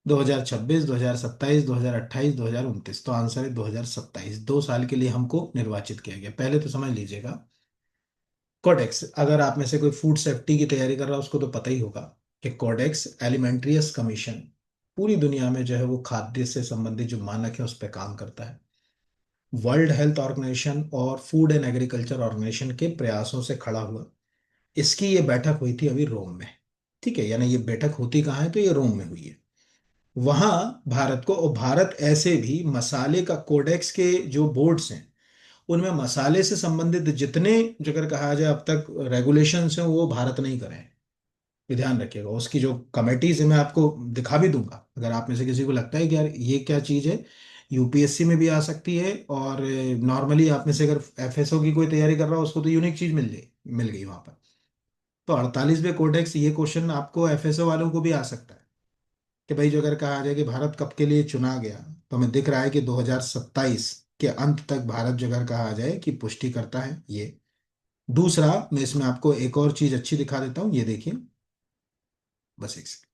2026, 2027, 2028, 2029? तो आंसर है 2027। 2 साल के लिए हमको निर्वाचित किया गया। पहले तो समझ लीजिएगा, कोडेक्स, अगर आप में से कोई फूड सेफ्टी की तैयारी कर रहा है उसको तो पता ही होगा कि कोडेक्स एलिमेंट्रियस कमीशन पूरी दुनिया में जो है वो खाद्य से संबंधित जो मानक है उस पर काम करता है। वर्ल्ड हेल्थ ऑर्गेनाइजेशन और फूड एंड एग्रीकल्चर ऑर्गेनाइजेशन के प्रयासों से खड़ा हुआ। इसकी ये बैठक हुई थी अभी रोम में। ठीक है, यानी ये बैठक होती कहाँ है? तो ये रोम में हुई है। वहां भारत को, और भारत ऐसे भी मसाले का कोडेक्स के जो बोर्ड्स हैं उनमें मसाले से संबंधित जितने जो अगर कहा जाए अब तक रेगुलेशंस हैं वो भारत नहीं करे हैं। ये ध्यान रखिएगा। उसकी जो कमेटीज है मैं आपको दिखा भी दूंगा, अगर आप में से किसी को लगता है कि यार ये क्या चीज़ है, यूपीएससी में भी आ सकती है, और नॉर्मली आप में से अगर एफएसओ की कोई तैयारी कर रहा हो उसको तो यूनिक चीज मिल गई वहां पर। तो 48वें कोडेक्स, ये क्वेश्चन आपको एफएसओ वालों को भी आ सकता है कि भाई जो अगर कहा जाए कि भारत कब के लिए चुना गया, तो हमें दिख रहा है कि 2027 के अंत तक भारत जो अगर कहा जाए कि पुष्टि करता है ये। दूसरा, मैं इसमें आपको एक और चीज अच्छी दिखा देता हूँ, ये देखिए, बस एक second।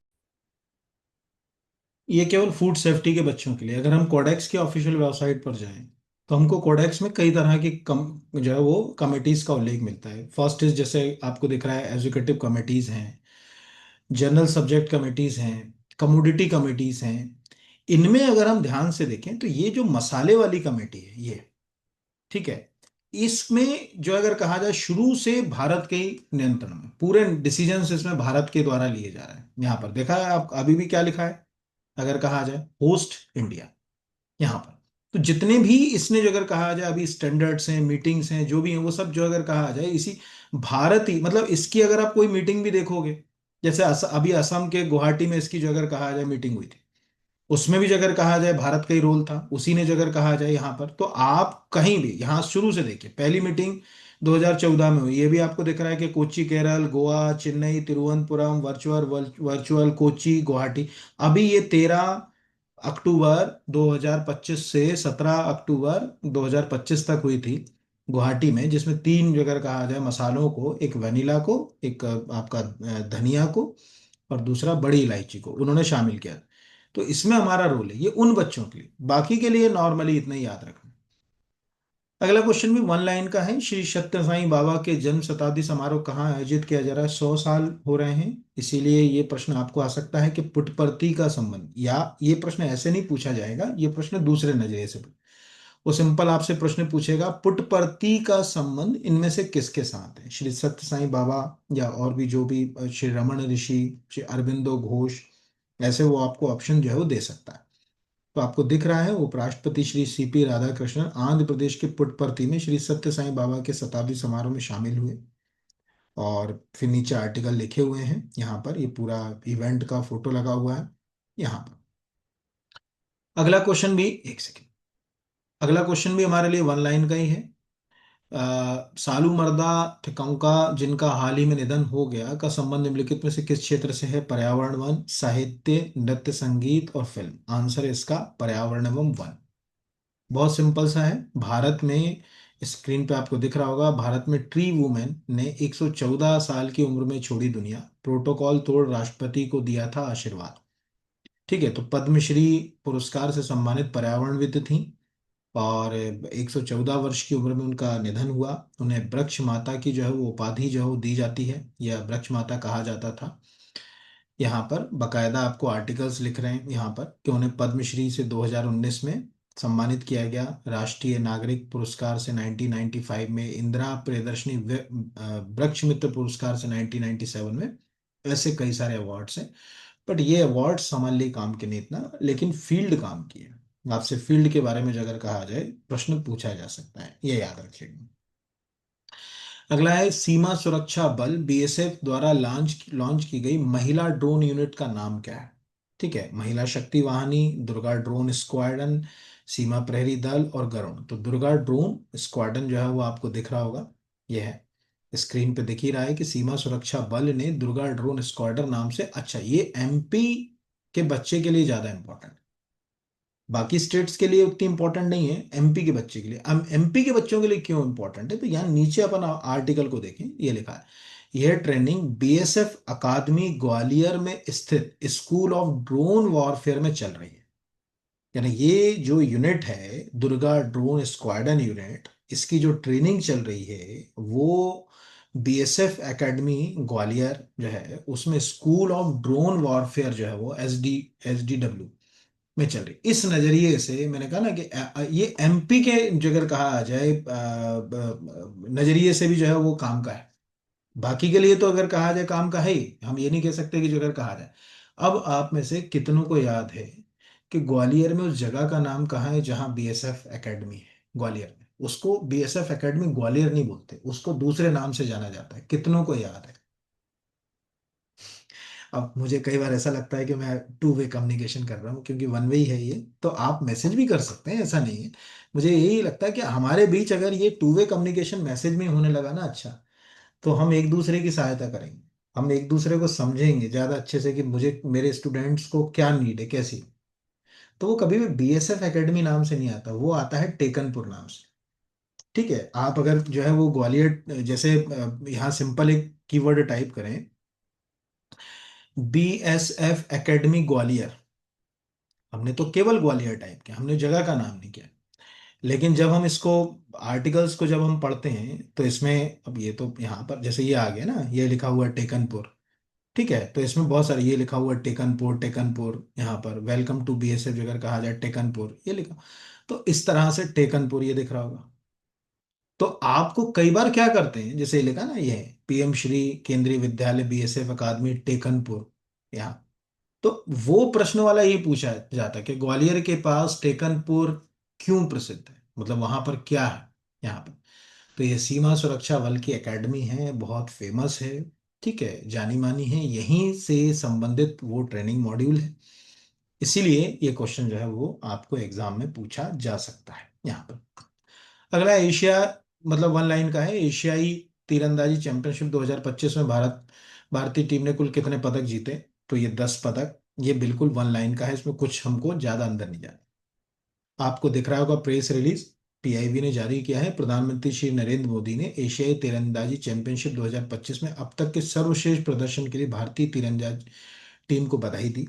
ये केवल फूड सेफ्टी के बच्चों के लिए, अगर हम कोडेक्स के ऑफिशियल वेबसाइट पर जाएं तो हमको कोडेक्स में कई तरह की कम जो है वो कमिटीज का उल्लेख मिलता है। फर्स्ट इज, जैसे आपको दिख रहा है, एजुकेटिव कमिटीज हैं, जनरल सब्जेक्ट कमिटीज हैं, कमोडिटी कमिटीज हैं। इनमें अगर हम ध्यान से देखें तो ये जो मसाले वाली कमेटी है ये, ठीक है, इसमें जो अगर कहा जाए शुरू से भारत के ही नियंत्रण में, पूरे डिसीजंस इसमें भारत के द्वारा लिए जा रहे हैं। यहां पर देखा है आप अभी भी क्या लिखा है, अगर कहा जाए होस्ट इंडिया, यहाँ पर। तो जितने भी इसने जो अगर कहा जाए अभी स्टैंडर्ड्स हैं, मीटिंग्स हैं, जो भी हैं, वो सब जो अगर कहा जाए इसी भारत ही, मतलब इसकी अगर आप कोई मीटिंग भी देखोगे, जैसे अभी असम के गुवाहाटी में इसकी जो अगर कहा जाए मीटिंग हुई थी, उसमें भी जो अगर कहा जाए भारत का ही रोल था, उसी ने जो अगर कहा जाए यहाँ पर। तो आप कहीं भी यहाँ शुरू से देखिए, पहली मीटिंग 2014 में हुई, ये भी आपको दिख रहा है कि कोच्चि केरल, गोवा, चेन्नई, तिरुवनंतपुरम, वर्चुअल वर्चुअल कोच्चि, गुवाहाटी। अभी ये 13 अक्टूबर 2025 से 17 अक्टूबर 2025 तक हुई थी गुवाहाटी में, जिसमें तीन जो अगर कहा जाए मसालों को, एक वनीला को, एक आपका धनिया को, और दूसरा बड़ी इलायची को उन्होंने शामिल किया। तो इसमें हमारा रोल है, ये उन बच्चों के लिए, बाकी के लिए नॉर्मली इतना ही याद रखना। अगला क्वेश्चन भी वन लाइन का है। श्री सत्य साईं बाबा के जन्म शताब्दी समारोह कहाँ आयोजित किया जा रहा है? 100 साल हो रहे हैं, इसीलिए ये प्रश्न आपको आ सकता है कि पुट्टपर्ती का संबंध, या ये प्रश्न ऐसे नहीं पूछा जाएगा, ये प्रश्न दूसरे नजरिए से। वो सिंपल आपसे प्रश्न पूछेगा, पुट्टपर्ती का संबंध इनमें से किसके साथ है? श्री सत्य साईं बाबा, या और भी जो भी श्री रमन ऋषि, श्री अरविंदो घोष, ऐसे वो आपको ऑप्शन जो है वो दे सकता है। तो आपको दिख रहा है उपराष्ट्रपति श्री सीपी राधाकृष्णन आंध्र प्रदेश के पुट्टपर्ती में श्री सत्य साईं बाबा के शताब्दी समारोह में शामिल हुए। और फिर नीचे आर्टिकल लिखे हुए हैं, यहाँ पर ये पूरा इवेंट का फोटो लगा हुआ है यहाँ पर। अगला क्वेश्चन भी, एक सेकेंड, अगला क्वेश्चन भी हमारे लिए वन लाइन का ही है। सालू मर्दा टिकाऊका, जिनका हाल ही में निधन हो गया, का संबंध निम्नलिखित में से किस क्षेत्र से है? पर्यावरण, वन, साहित्य, नृत्य, संगीत और फिल्म। आंसर है इसका पर्यावरण एवं वन। बहुत सिंपल सा है। भारत में, स्क्रीन पे आपको दिख रहा होगा, भारत में ट्री वुमेन ने 114 साल की उम्र में छोड़ी दुनिया, प्रोटोकॉल तोड़ राष्ट्रपति को दिया था आशीर्वाद। ठीक है, तो पद्मश्री पुरस्कार से सम्मानित पर्यावरणविद थी, और 114 वर्ष की उम्र में उनका निधन हुआ। उन्हें वृक्ष माता की जो है वो उपाधि जो है वो दी जाती है, या वृक्ष माता कहा जाता था। यहाँ पर बकायदा आपको आर्टिकल्स लिख रहे हैं यहाँ पर कि उन्हें पद्मश्री से 2019 में सम्मानित किया गया, राष्ट्रीय नागरिक पुरस्कार से 1995 में, इंदिरा प्रियदर्शनी वृक्ष मित्र पुरस्कार से 1997 में। ऐसे कई सारे अवार्ड्स हैं, बट ये अवार्ड सामान्य काम के नहीं इतना, लेकिन फील्ड काम की है। आपसे फील्ड के बारे में जो अगर कहा जाए प्रश्न पूछा जा सकता है, ये याद रखिएगा। अगला है, सीमा सुरक्षा बल बीएसएफ द्वारा लॉन्च लॉन्च की गई महिला ड्रोन यूनिट का नाम क्या है? ठीक है, महिला शक्ति वाहिनी, दुर्गा ड्रोन स्क्वाड्रन, सीमा प्रहरी दल और गरुण। तो दुर्गा ड्रोन स्क्वाड्रन जो है वो आपको दिख रहा होगा, यह है, स्क्रीन पे दिख ही रहा है कि सीमा सुरक्षा बल ने दुर्गा ड्रोन स्क्वाड्रन नाम से। अच्छा, ये एमपी के बच्चे के लिए ज्यादा इंपॉर्टेंट, बाकी स्टेट्स के लिए उतनी इंपॉर्टेंट नहीं है, एमपी के बच्चे के लिए। अब एमपी के बच्चों के लिए क्यों इंपॉर्टेंट है, तो यहाँ नीचे अपन आर्टिकल को देखें, ये लिखा है, यह ट्रेनिंग बीएसएफ अकादमी ग्वालियर में स्थित स्कूल ऑफ ड्रोन वॉरफेयर में चल रही है। यानी ये जो यूनिट है दुर्गा ड्रोन स्क्वाड्रन यूनिट, इसकी जो ट्रेनिंग चल रही है वो बीएसएफ एकेडमी ग्वालियर जो है उसमें स्कूल ऑफ ड्रोन वॉरफेयर जो है वो एसडीडब्ल्यू में चल रही। इस नजरिए से मैंने कहा ना कि ये एमपी के जो अगर कहा जाए नजरिए से भी जो है वो काम का है, बाकी के लिए तो अगर कहा जाए काम का है ही, हम ये नहीं कह सकते कि जो अगर कहा जाए। अब आप में से कितनों को याद है कि ग्वालियर में उस जगह का नाम कहाँ है जहाँ बीएसएफ एकेडमी है? ग्वालियर में उसको बीएसएफ एकेडमी ग्वालियर नहीं बोलते, उसको दूसरे नाम से जाना जाता है, कितनों को याद है? अब मुझे कई बार ऐसा लगता है कि मैं टू वे कम्युनिकेशन कर रहा हूँ, क्योंकि वन वे ही है ये, तो आप मैसेज भी कर सकते हैं, ऐसा नहीं है। मुझे यही लगता है कि हमारे बीच अगर ये टू वे कम्युनिकेशन मैसेज में होने लगा ना, अच्छा, तो हम एक दूसरे की सहायता करेंगे, हम एक दूसरे को समझेंगे ज़्यादा अच्छे से कि मुझे मेरे स्टूडेंट्स को क्या नीड है, कैसी। तो वो कभी भी बीएसएफ एकेडमी नाम से नहीं आता, वो आता है टेकनपुर नाम से। ठीक है, आप अगर जो है वो ग्वालियर जैसे यहाँ सिंपल एक कीवर्ड टाइप करें, बीएसएफ एकेडमी ग्वालियर, हमने तो केवल ग्वालियर टाइप किया, हमने जगह का नाम नहीं किया। लेकिन जब हम इसको आर्टिकल्स को जब हम पढ़ते हैं तो इसमें, अब ये तो यहाँ पर जैसे ये आ गया ना, ये लिखा हुआ है टेकनपुर। ठीक है, तो इसमें बहुत सारे ये लिखा हुआ है टेकनपुर, टेकनपुर यहाँ पर वेलकम टू बीएसएफ अगर कहा जाए टेकनपुर ये लिखा, तो इस तरह से टेकनपुर ये दिख रहा होगा। तो आपको कई बार क्या करते हैं, जैसे ये लिखा ना, ये पीएम श्री केंद्रीय विद्यालय बीएसएफ अकादमी टेकनपुर यहाँ, तो वो प्रश्न वाला ये पूछा जाता है कि ग्वालियर के पास टेकनपुर क्यों प्रसिद्ध है, मतलब वहां पर क्या है यहाँ पर। तो ये सीमा सुरक्षा बल की एकेडमी है, बहुत फेमस है, ठीक है, जानी मानी है, यहीं से संबंधित वो ट्रेनिंग मॉड्यूल है। इसीलिए ये क्वेश्चन जो है वो आपको एग्जाम में पूछा जा सकता है यहाँ पर। अगला एशिया, मतलब वन लाइन का है, एशियाई तीरंदाजी चैंपियनशिप 2025 में भारतीय टीम ने कुल कितने पदक जीते। तो ये 10 पदक, ये बिल्कुल वन लाइन का है, इसमें कुछ हमको ज्यादा अंदर नहीं जाना। आपको दिख रहा होगा प्रेस रिलीज, पीआईबी ने जारी किया है, प्रधानमंत्री श्री नरेंद्र मोदी ने एशियाई तीरंदाजी चैंपियनशिप 2025 में अब तक के सर्वश्रेष्ठ प्रदर्शन के लिए भारतीय तीरंदाज टीम को बधाई दी।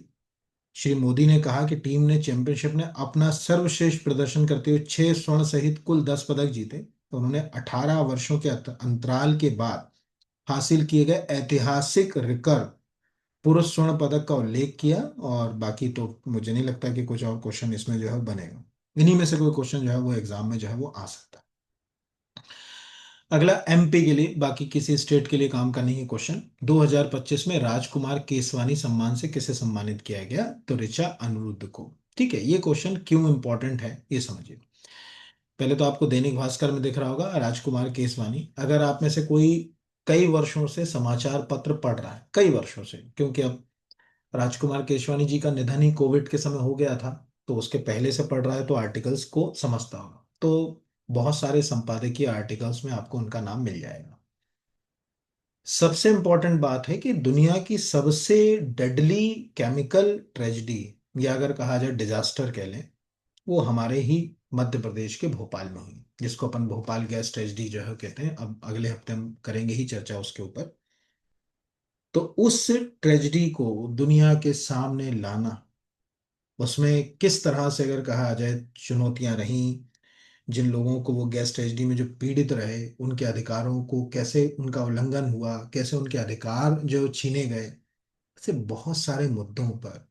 श्री मोदी ने कहा कि टीम ने चैंपियनशिप में अपना सर्वश्रेष्ठ प्रदर्शन करते हुए 6 स्वर्ण सहित कुल 10 पदक जीते। तो उन्होंने 18 वर्षों के अंतराल के बाद हासिल किए गए ऐतिहासिक रिकॉर्ड पुरुष स्वर्ण पदक का उल्लेख किया। और बाकी तो मुझे नहीं लगता कि कुछ और क्वेश्चन इसमें जो है बनेगा, इन्हीं में से कोई क्वेश्चन जो है वो एग्जाम में जो है वो आ सकता है। अगला एमपी के लिए, बाकी किसी स्टेट के लिए काम का नहीं है क्वेश्चन। 2025 में राजकुमार केसवानी सम्मान से किसे सम्मानित किया गया, तो ऋचा अनिरुद्ध को। ठीक है, ये क्वेश्चन क्यों इंपॉर्टेंट है ये समझिए। पहले तो आपको दैनिक भास्कर में दिख रहा होगा राजकुमार केसवानी, अगर आप में से कोई कई वर्षों से समाचार पत्र पढ़ रहा है, कई वर्षों से, क्योंकि अब राजकुमार केसवानी जी का निधन ही कोविड के समय हो गया था, तो उसके पहले से पढ़ रहा है तो आर्टिकल्स को समझता होगा, तो बहुत सारे संपादकीय आर्टिकल्स में आपको उनका नाम मिल जाएगा। सबसे इंपॉर्टेंट बात है कि दुनिया की सबसे डेडली केमिकल ट्रेजेडी, या अगर कहा जाए डिजास्टर कह लें, वो हमारे ही मध्य प्रदेश के भोपाल में हुई, जिसको अपन भोपाल गैस ट्रेजेडी जो है कहते हैं। अब अगले हफ्ते हम करेंगे ही चर्चा उसके ऊपर। तो उस ट्रेजेडी को दुनिया के सामने लाना, उसमें किस तरह से अगर कहा जाए चुनौतियां रहीं, जिन लोगों को वो गैस ट्रेजेडी में जो पीड़ित रहे, उनके अधिकारों को कैसे उनका उल्लंघन हुआ, कैसे उनके अधिकार जो छीने गए, ऐसे बहुत सारे मुद्दों पर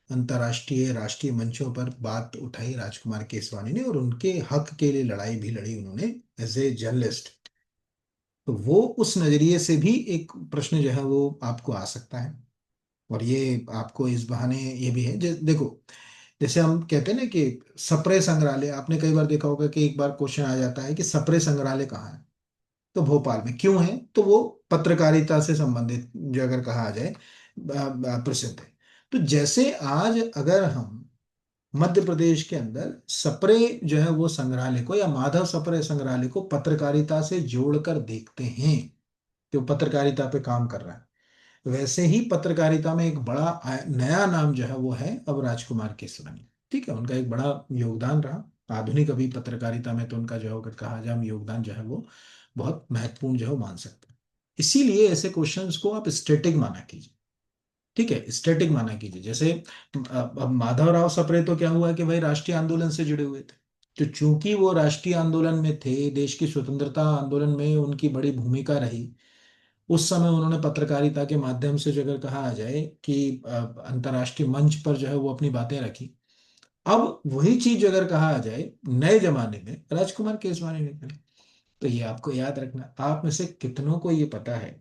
अंतर्राष्ट्रीय राष्ट्रीय मंचों पर बात उठाई राजकुमार केसवानी ने, और उनके हक के लिए लड़ाई भी लड़ी उन्होंने एज ए जर्नलिस्ट। तो वो उस नजरिए से भी एक प्रश्न जो है वो आपको आ सकता है। और ये आपको इस बहाने ये भी है, देखो, जैसे हम कहते हैं ना कि सप्रे संग्रहालय, आपने कई बार देखा होगा कि एक बार क्वेश्चन आ जाता है कि सप्रे संग्रहालय कहाँ है, तो भोपाल में क्यों है, तो वो पत्रकारिता से संबंधित जो अगर कहा जाए प्रसिद्ध है। तो जैसे आज अगर हम मध्य प्रदेश के अंदर सप्रे जो है वो संग्रहालय को, या माधव सप्रे संग्रहालय को पत्रकारिता से जोड़कर देखते हैं, जो पत्रकारिता पे काम कर रहा है, वैसे ही पत्रकारिता में एक बड़ा नया नाम जो है वो है अब राजकुमार केसवानी। ठीक है, उनका एक बड़ा योगदान रहा आधुनिक अभी पत्रकारिता में, तो उनका जो है अगर कहा जाए हम योगदान जो है वो बहुत महत्वपूर्ण जो है वो मान सकते हैं। इसीलिए ऐसे क्वेश्चंस को आप स्टैटिक माना कीजिए। ठीक है, स्टैटिक माना कीजिए। जैसे अब माधवराव सप्रे तो क्या हुआ कि भाई राष्ट्रीय आंदोलन से जुड़े हुए थे, तो चूंकि वो राष्ट्रीय आंदोलन में थे, देश की स्वतंत्रता आंदोलन में उनकी बड़ी भूमिका रही, उस समय उन्होंने पत्रकारिता के माध्यम से जो अगर कहा जाए कि अंतर्राष्ट्रीय मंच पर जो है वो अपनी बातें रखी। अब वही चीज अगर कहा जाए नए जमाने में राजकुमार केसवानी ने करी। तो ये आपको याद रखना, आप में से कितनों को ये पता है,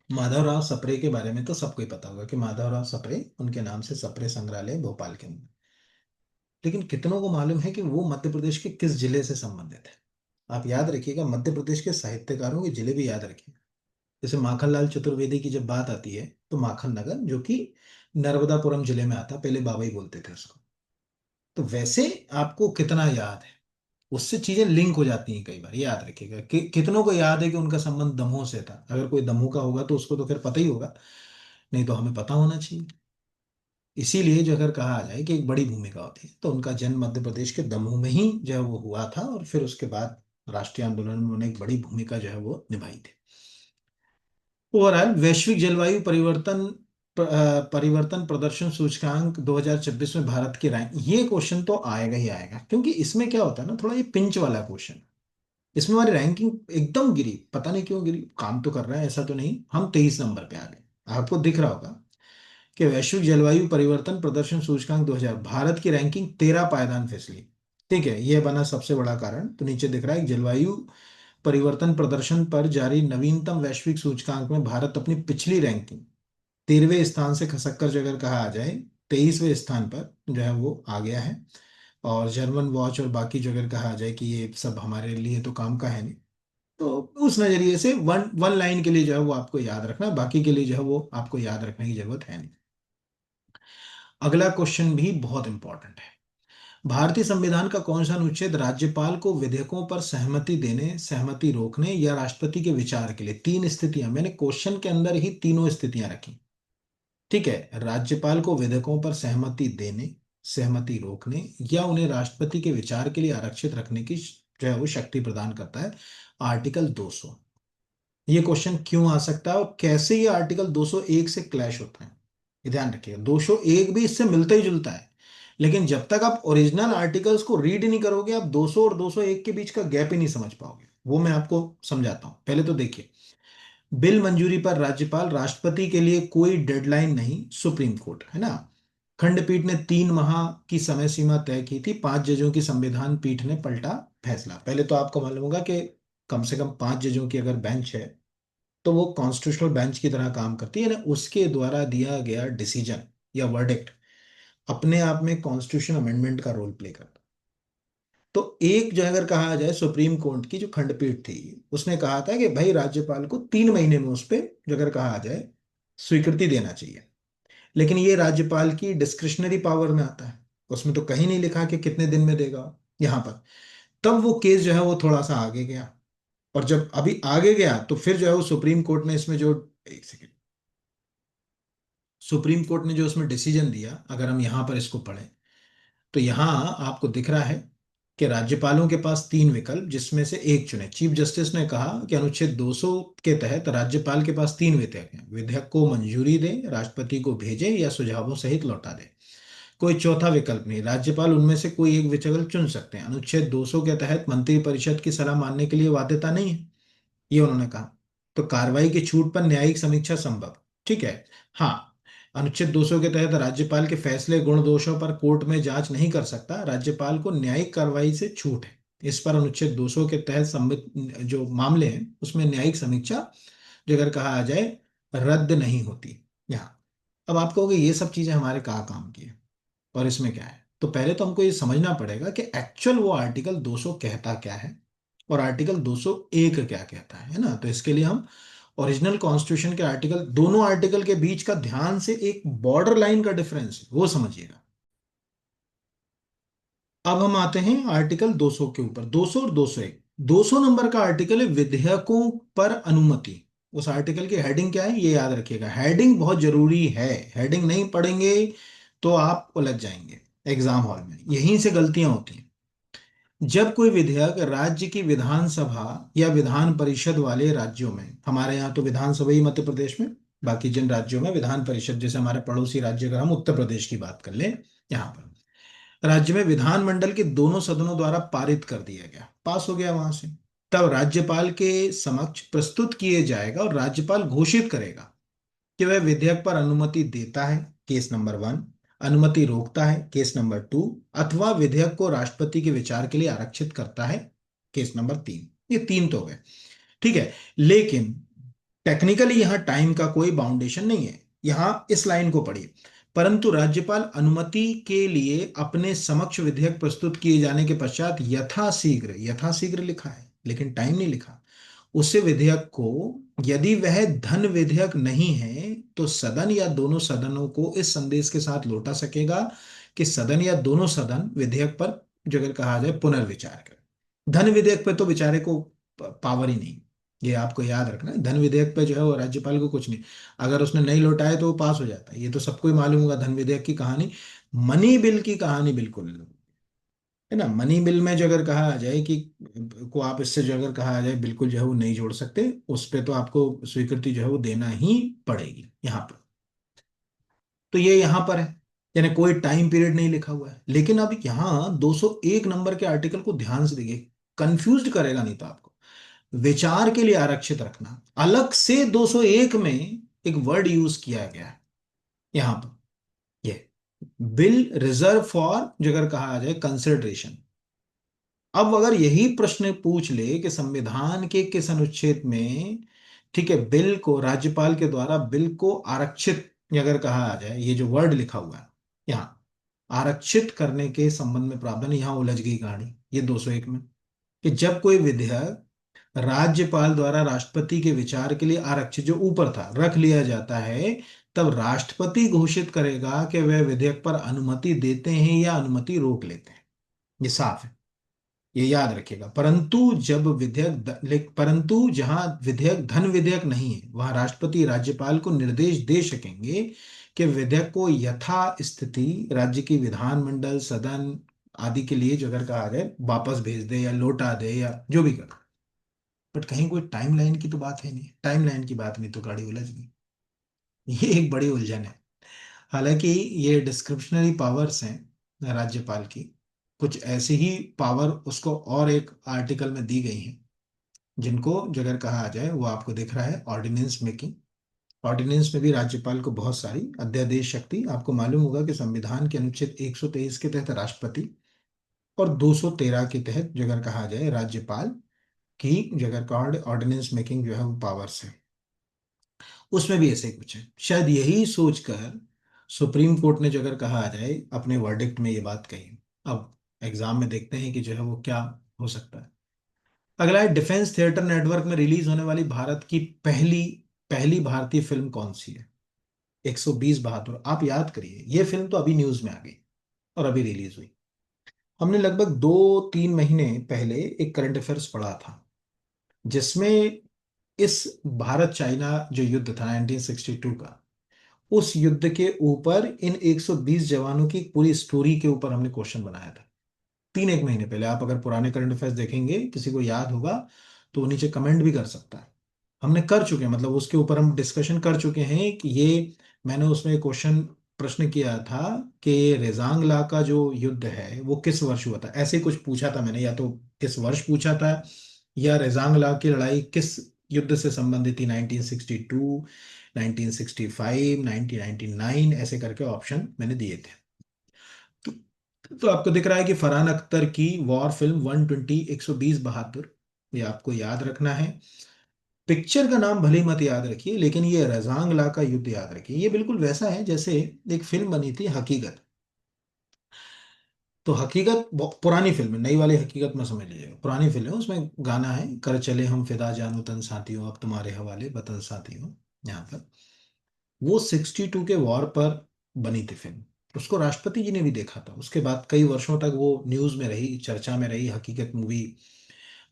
माधवराव सप्रे के बारे में तो सबको ही पता होगा कि माधवराव सप्रे, उनके नाम से सप्रे संग्रहालय भोपाल के अंदर, लेकिन कितनों को मालूम है कि वो मध्य प्रदेश के किस जिले से संबंधित है। आप याद रखिएगा, मध्य प्रदेश के साहित्यकारों के जिले भी याद रखिए। जैसे माखनलाल चतुर्वेदी की जब बात आती है तो माखन नगर, जो कि नर्मदापुरम जिले में आता, पहले बाबा ही बोलते थे उसको। तो वैसे आपको कितना याद है, उससे चीजें लिंक हो जाती हैं कई बार, याद रखिएगा कि कितनों को याद है कि उनका संबंध दमोह से था। अगर कोई दमोह का होगा तो उसको तो फिर पता ही होगा, नहीं तो हमें पता होना चाहिए। इसीलिए जो अगर कहा जाए कि एक बड़ी भूमिका होती है, तो उनका जन्म मध्य प्रदेश के दमोह में ही जो है वो हुआ था, और फिर उसके बाद राष्ट्रीय आंदोलन में उन्होंने एक बड़ी भूमिका जो है वो निभाई थी। ओवरऑल वैश्विक जलवायु परिवर्तन प्रदर्शन सूचकांक 2026 में भारत की रैंक, ये क्वेश्चन तो आएगा ही आएगा, क्योंकि इसमें क्या होता है ना, थोड़ा ये पिंच वाला क्वेश्चन। इसमें हमारी रैंकिंग एकदम गिरी, पता नहीं क्यों गिरी, काम तो कर रहा है ऐसा तो नहीं, हम 23 नंबर पे आ गए। आपको दिख रहा होगा कि वैश्विक जलवायु परिवर्तन प्रदर्शन सूचकांक 2000, भारत की रैंकिंग 13 पायदान फिसली। ठीक है, यह बना सबसे बड़ा कारण। तो नीचे दिख रहा है जलवायु परिवर्तन प्रदर्शन पर जारी नवीनतम वैश्विक सूचकांक में भारत अपनी पिछली रैंकिंग 13वें स्थान से खसक कर, जो अगर कहा आ जाए 23वें स्थान पर जो है वो आ गया है। और जर्मन वॉच और बाकी जो अगर कहा जाए कि ये सब हमारे लिए तो काम का है नहीं, तो उस नजरिए से वन वन लाइन के लिए जो है वो आपको याद रखना है, बाकी के लिए जो है वो आपको याद रखने की जरूरत है नहीं। अगला क्वेश्चन भी बहुत इंपॉर्टेंट है। भारतीय संविधान का कौन सा अनुच्छेद राज्यपाल को विधेयकों पर सहमति देने, सहमति रोकने या राष्ट्रपति के विचार के लिए, तीन स्थितियां मैंने क्वेश्चन के अंदर ही तीनों स्थितियां रखी। ठीक है, राज्यपाल को विधेयकों पर सहमति देने, सहमति रोकने या उन्हें राष्ट्रपति के विचार के लिए आरक्षित रखने की जो है वो शक्ति प्रदान करता है आर्टिकल 200। ये क्वेश्चन क्यों आ सकता है और कैसे ये आर्टिकल 201 से क्लैश होता है, ये ध्यान रखिएगा। 201 भी इससे मिलता ही जुलता है, लेकिन जब तक आप ओरिजिनल आर्टिकल्स को रीड नहीं करोगे, आप 200 और 201 के बीच का गैप ही नहीं समझ पाओगे। वो मैं आपको समझाता हूं। पहले तो देखिए, बिल मंजूरी पर राज्यपाल राष्ट्रपति के लिए कोई डेडलाइन नहीं, सुप्रीम कोर्ट है ना। खंडपीठ ने 3 माह की समय सीमा तय की थी, 5 जजों की संविधान पीठ ने पलटा फैसला। पहले तो आपको मालूम होगा कि कम से कम 5 जजों की अगर बेंच है, तो वो कॉन्स्टिट्यूशनल बेंच की तरह काम करती है ना, उसके द्वारा दिया गया डिसीजन या वर्डिक्ट अपने आप में कॉन्स्टिट्यूशन अमेंडमेंट का रोल प्ले करता। तो एक जो अगर कहा जाए सुप्रीम कोर्ट की जो खंडपीठ थी, उसने कहा था कि भाई राज्यपाल को 3 महीने में उस पर जो अगर कहा जाए स्वीकृति देना चाहिए। लेकिन ये राज्यपाल की डिस्क्रिशनरी पावर में आता है, उसमें तो कहीं नहीं लिखा कि कितने दिन में देगा यहाँ पर। तब वो केस जो है वो थोड़ा सा आगे गया, और जब अभी आगे गया तो फिर जो है वो सुप्रीम कोर्ट ने इसमें जो, एक सेकेंड, सुप्रीम कोर्ट ने जो उसमें डिसीजन दिया, अगर हम यहाँ पर इसको पढ़ें तो यहाँ आपको दिख रहा है कि राज्यपालों के पास 3 विकल्प, जिसमें से एक चुने। चीफ जस्टिस ने कहा कि अनुच्छेद 200 के तहत राज्यपाल के पास 3 विधेयक हैं, विधेयक को मंजूरी दे, राष्ट्रपति को भेजे या सुझावों सहित लौटा दे। कोई चौथा विकल्प नहीं, राज्यपाल उनमें से कोई एक विकल्प चुन सकते हैं। अनुच्छेद 200 के तहत मंत्रिपरिषद की सलाह मानने के लिए बाध्यता नहीं है, ये उन्होंने कहा। तो कार्रवाई की छूट पर न्यायिक समीक्षा संभव। ठीक है, हाँ, अनुच्छेद 200 के तहत राज्यपाल के फैसले गुण दोषों पर कोर्ट में जांच नहीं कर सकता, राज्यपाल को न्यायिक कार्रवाई से छूट है। इस पर अनुच्छेद 200 के तहत संबित जो मामले हैं उसमें न्यायिक समीक्षा जो अगर कहा आ जाए रद्द नहीं होती यहाँ। अब आप कहोगे ये सब चीजें हमारे कहाँ काम की है और इसमें क्या है, तो पहले तो हमको ये समझना पड़ेगा कि एक्चुअल वो आर्टिकल 200 कहता क्या है और आर्टिकल 201 क्या कहता है ना। तो इसके लिए हम ओरिजिनल कॉन्स्टिट्यूशन के आर्टिकल, दोनों आर्टिकल के बीच का ध्यान से एक बॉर्डर लाइन का डिफरेंस है वो समझिएगा। अब हम आते हैं आर्टिकल 200 के ऊपर, 200 और 201। 200 नंबर का आर्टिकल है विधेयकों पर अनुमति। उस आर्टिकल की हेडिंग क्या है ये याद रखिएगा, हेडिंग बहुत जरूरी है। हेडिंग नहीं पढ़ेंगे तो आप उलझ जाएंगे एग्जाम हॉल में, यहीं से गलतियां होती हैं। जब कोई विधेयक राज्य की विधानसभा या विधान परिषद वाले राज्यों में, हमारे यहाँ तो विधानसभा ही मध्य प्रदेश में, बाकी जिन राज्यों में विधान परिषद, जैसे हमारे पड़ोसी राज्य अगर हम उत्तर प्रदेश की बात कर लें, यहाँ पर राज्य में विधानमंडल के दोनों सदनों द्वारा पारित कर दिया गया, पास हो गया वहां से, तब राज्यपाल के समक्ष प्रस्तुत किए जाएगा और राज्यपाल घोषित करेगा कि वह विधेयक पर अनुमति देता है, केस नंबर 1, अनुमति रोकता है, केस नंबर 2, अथवा विधेयक को राष्ट्रपति के विचार के लिए आरक्षित करता है, केस नंबर 3। ये तीन तो हो गए। ठीक है, लेकिन टेक्निकली यहां टाइम का कोई बाउंडेशन नहीं है, यहां इस लाइन को पढ़िए। परंतु राज्यपाल अनुमति के लिए अपने समक्ष विधेयक प्रस्तुत किए जाने के पश्चात यथाशीघ्र, यथाशीघ्र लिखा है लेकिन टाइम नहीं लिखा, उससे विधेयक को यदि वह धन विधेयक नहीं है तो सदन या दोनों सदनों को इस संदेश के साथ लौटा सकेगा कि सदन या दोनों सदन विधेयक पर, जो अगर कहा जाए, पुनर्विचार करें। धन विधेयक पे तो बेचारे को पावर ही नहीं। ये आपको याद रखना है, धन विधेयक पे जो है वो राज्यपाल को कुछ नहीं। अगर उसने नहीं लौटाए तो वो पास हो जाता है, ये तो सबको ही मालूम होगा धन विधेयक की कहानी। मनी बिल की कहानी बिल्कुल है ना। मनी बिल में जो अगर कहा जाए कि को आप इससे जो अगर कहा जाए बिल्कुल जो है वो नहीं जोड़ सकते, उस पे तो आपको स्वीकृति जो है वो देना ही पड़ेगी यहाँ पर। तो ये यहाँ पर है, यानी कोई टाइम पीरियड नहीं लिखा हुआ है। लेकिन अब यहाँ 201 नंबर के आर्टिकल को ध्यान से देखिए, कंफ्यूज करेगा नहीं तो आपको। विचार के लिए आरक्षित रखना, अलग से 201 में एक वर्ड यूज किया गया है यहाँ पर। ये बिल रिजर्व फॉर जो अगर कहा जाए कंसिडरेशन। अब अगर यही प्रश्न पूछ ले कि संविधान के किस अनुच्छेद में, ठीक है, बिल को राज्यपाल के द्वारा बिल को आरक्षित, अगर कहा जाए, ये जो वर्ड लिखा हुआ है यहाँ, आरक्षित करने के संबंध में प्रावधान, यहाँ उलझ गई कहानी ये 201 में। कि जब कोई विधेयक राज्यपाल द्वारा राष्ट्रपति के विचार के लिए आरक्षित, जो ऊपर था, रख लिया जाता है, तब राष्ट्रपति घोषित करेगा कि वह विधेयक पर अनुमति देते हैं या अनुमति रोक लेते हैं। ये साफ है, ये याद रखिएगा। परंतु जब परंतु जहां विधेयक धन विधेयक नहीं है, वहां राष्ट्रपति राज्यपाल को निर्देश दे सकेंगे कि विधेयक को यथा स्थिति राज्य की विधानमंडल, सदन आदि के लिए जो अगर कहा जाए वापस भेज दे या लौटा दे या जो भी कर। बट कहीं कोई टाइमलाइन की तो बात है नहीं, टाइमलाइन की बात नहीं तो गाड़ी उलझ गई। ये एक बड़ी उलझन है। हालांकि ये डिस्क्रिप्शनरी पावर्स हैं राज्यपाल की, कुछ ऐसी ही पावर उसको और एक आर्टिकल में दी गई हैं, जिनको जो अगर कहा जाए वो आपको दिख रहा है ऑर्डिनेंस मेकिंग। ऑर्डिनेंस में भी राज्यपाल को बहुत सारी अध्यादेश शक्ति, आपको मालूम होगा कि संविधान के अनुच्छेद 123 के तहत राष्ट्रपति और 213 के तहत जो अगर कहा जाए राज्यपाल की जो अगर कहा ऑर्डिनेंस मेकिंग जो है वो पावर्स है। उसमें भी ऐसे ही कुछ है, शायद यही सोचकर सुप्रीम कोर्ट ने जो अगर कहा जाए अपने वर्डिक्ट में ये बात कही। अब एग्जाम में देखते हैं कि जो है वो क्या हो सकता है। अगला है, डिफेंस थिएटर नेटवर्क में रिलीज होने वाली भारत की पहली पहली भारतीय फिल्म कौन सी है? 120 बहादुर। आप याद करिए, ये फिल्म तो अभी न्यूज में आ गई और अभी रिलीज हुई। हमने लगभग 2-3 महीने पहले एक करंट अफेयर्स पढ़ा था, जिसमें इस भारत चाइना जो युद्ध था 1962 का, उस युद्ध के ऊपर इन 120 जवानों की पूरी स्टोरी के ऊपर हमने क्वेश्चन बनाया था 3-1 महीने पहले। आप अगर पुराने करंट अफेयर्स देखेंगे, किसी को याद होगा तो वो नीचे कमेंट भी कर सकता है। हमने कर चुके हैं, मतलब उसके ऊपर हम डिस्कशन कर चुके हैं कि ये, मैंने उसमें क्वेश्चन प्रश्न किया था कि रेजांग ला का जो युद्ध है वो किस वर्ष हुआ था, ऐसे ही कुछ पूछा था मैंने, या तो किस वर्ष पूछा था, या रेजांग ला की लड़ाई किस युद्ध से संबंधित थी, 1962, 1965, 1999, ऐसे करके ऑप्शन मैंने दिए थे। तो, तो आपको दिख रहा है कि फरहान अख्तर की वॉर फिल्म 120 120 बहादुर, ये आपको याद रखना है। पिक्चर का नाम भले ही मत याद रखिए, लेकिन ये रजांग ला का युद्ध याद रखिए। ये बिल्कुल वैसा है जैसे एक फिल्म बनी थी हकीकत। तो हकीकत पुरानी फिल्म है, नई वाली हकीकत में समझ लीजिएगा, पुरानी फिल्म है। उसमें गाना है, कर चले हम फिदा जानो तन साथियों, अब तुम्हारे हवाले वतन साथियों। यहाँ पर वो 62 के वॉर पर बनी थी फिल्म। उसको राष्ट्रपति जी ने भी देखा था, उसके बाद कई वर्षों तक वो न्यूज में रही, चर्चा में रही हकीकत मूवी।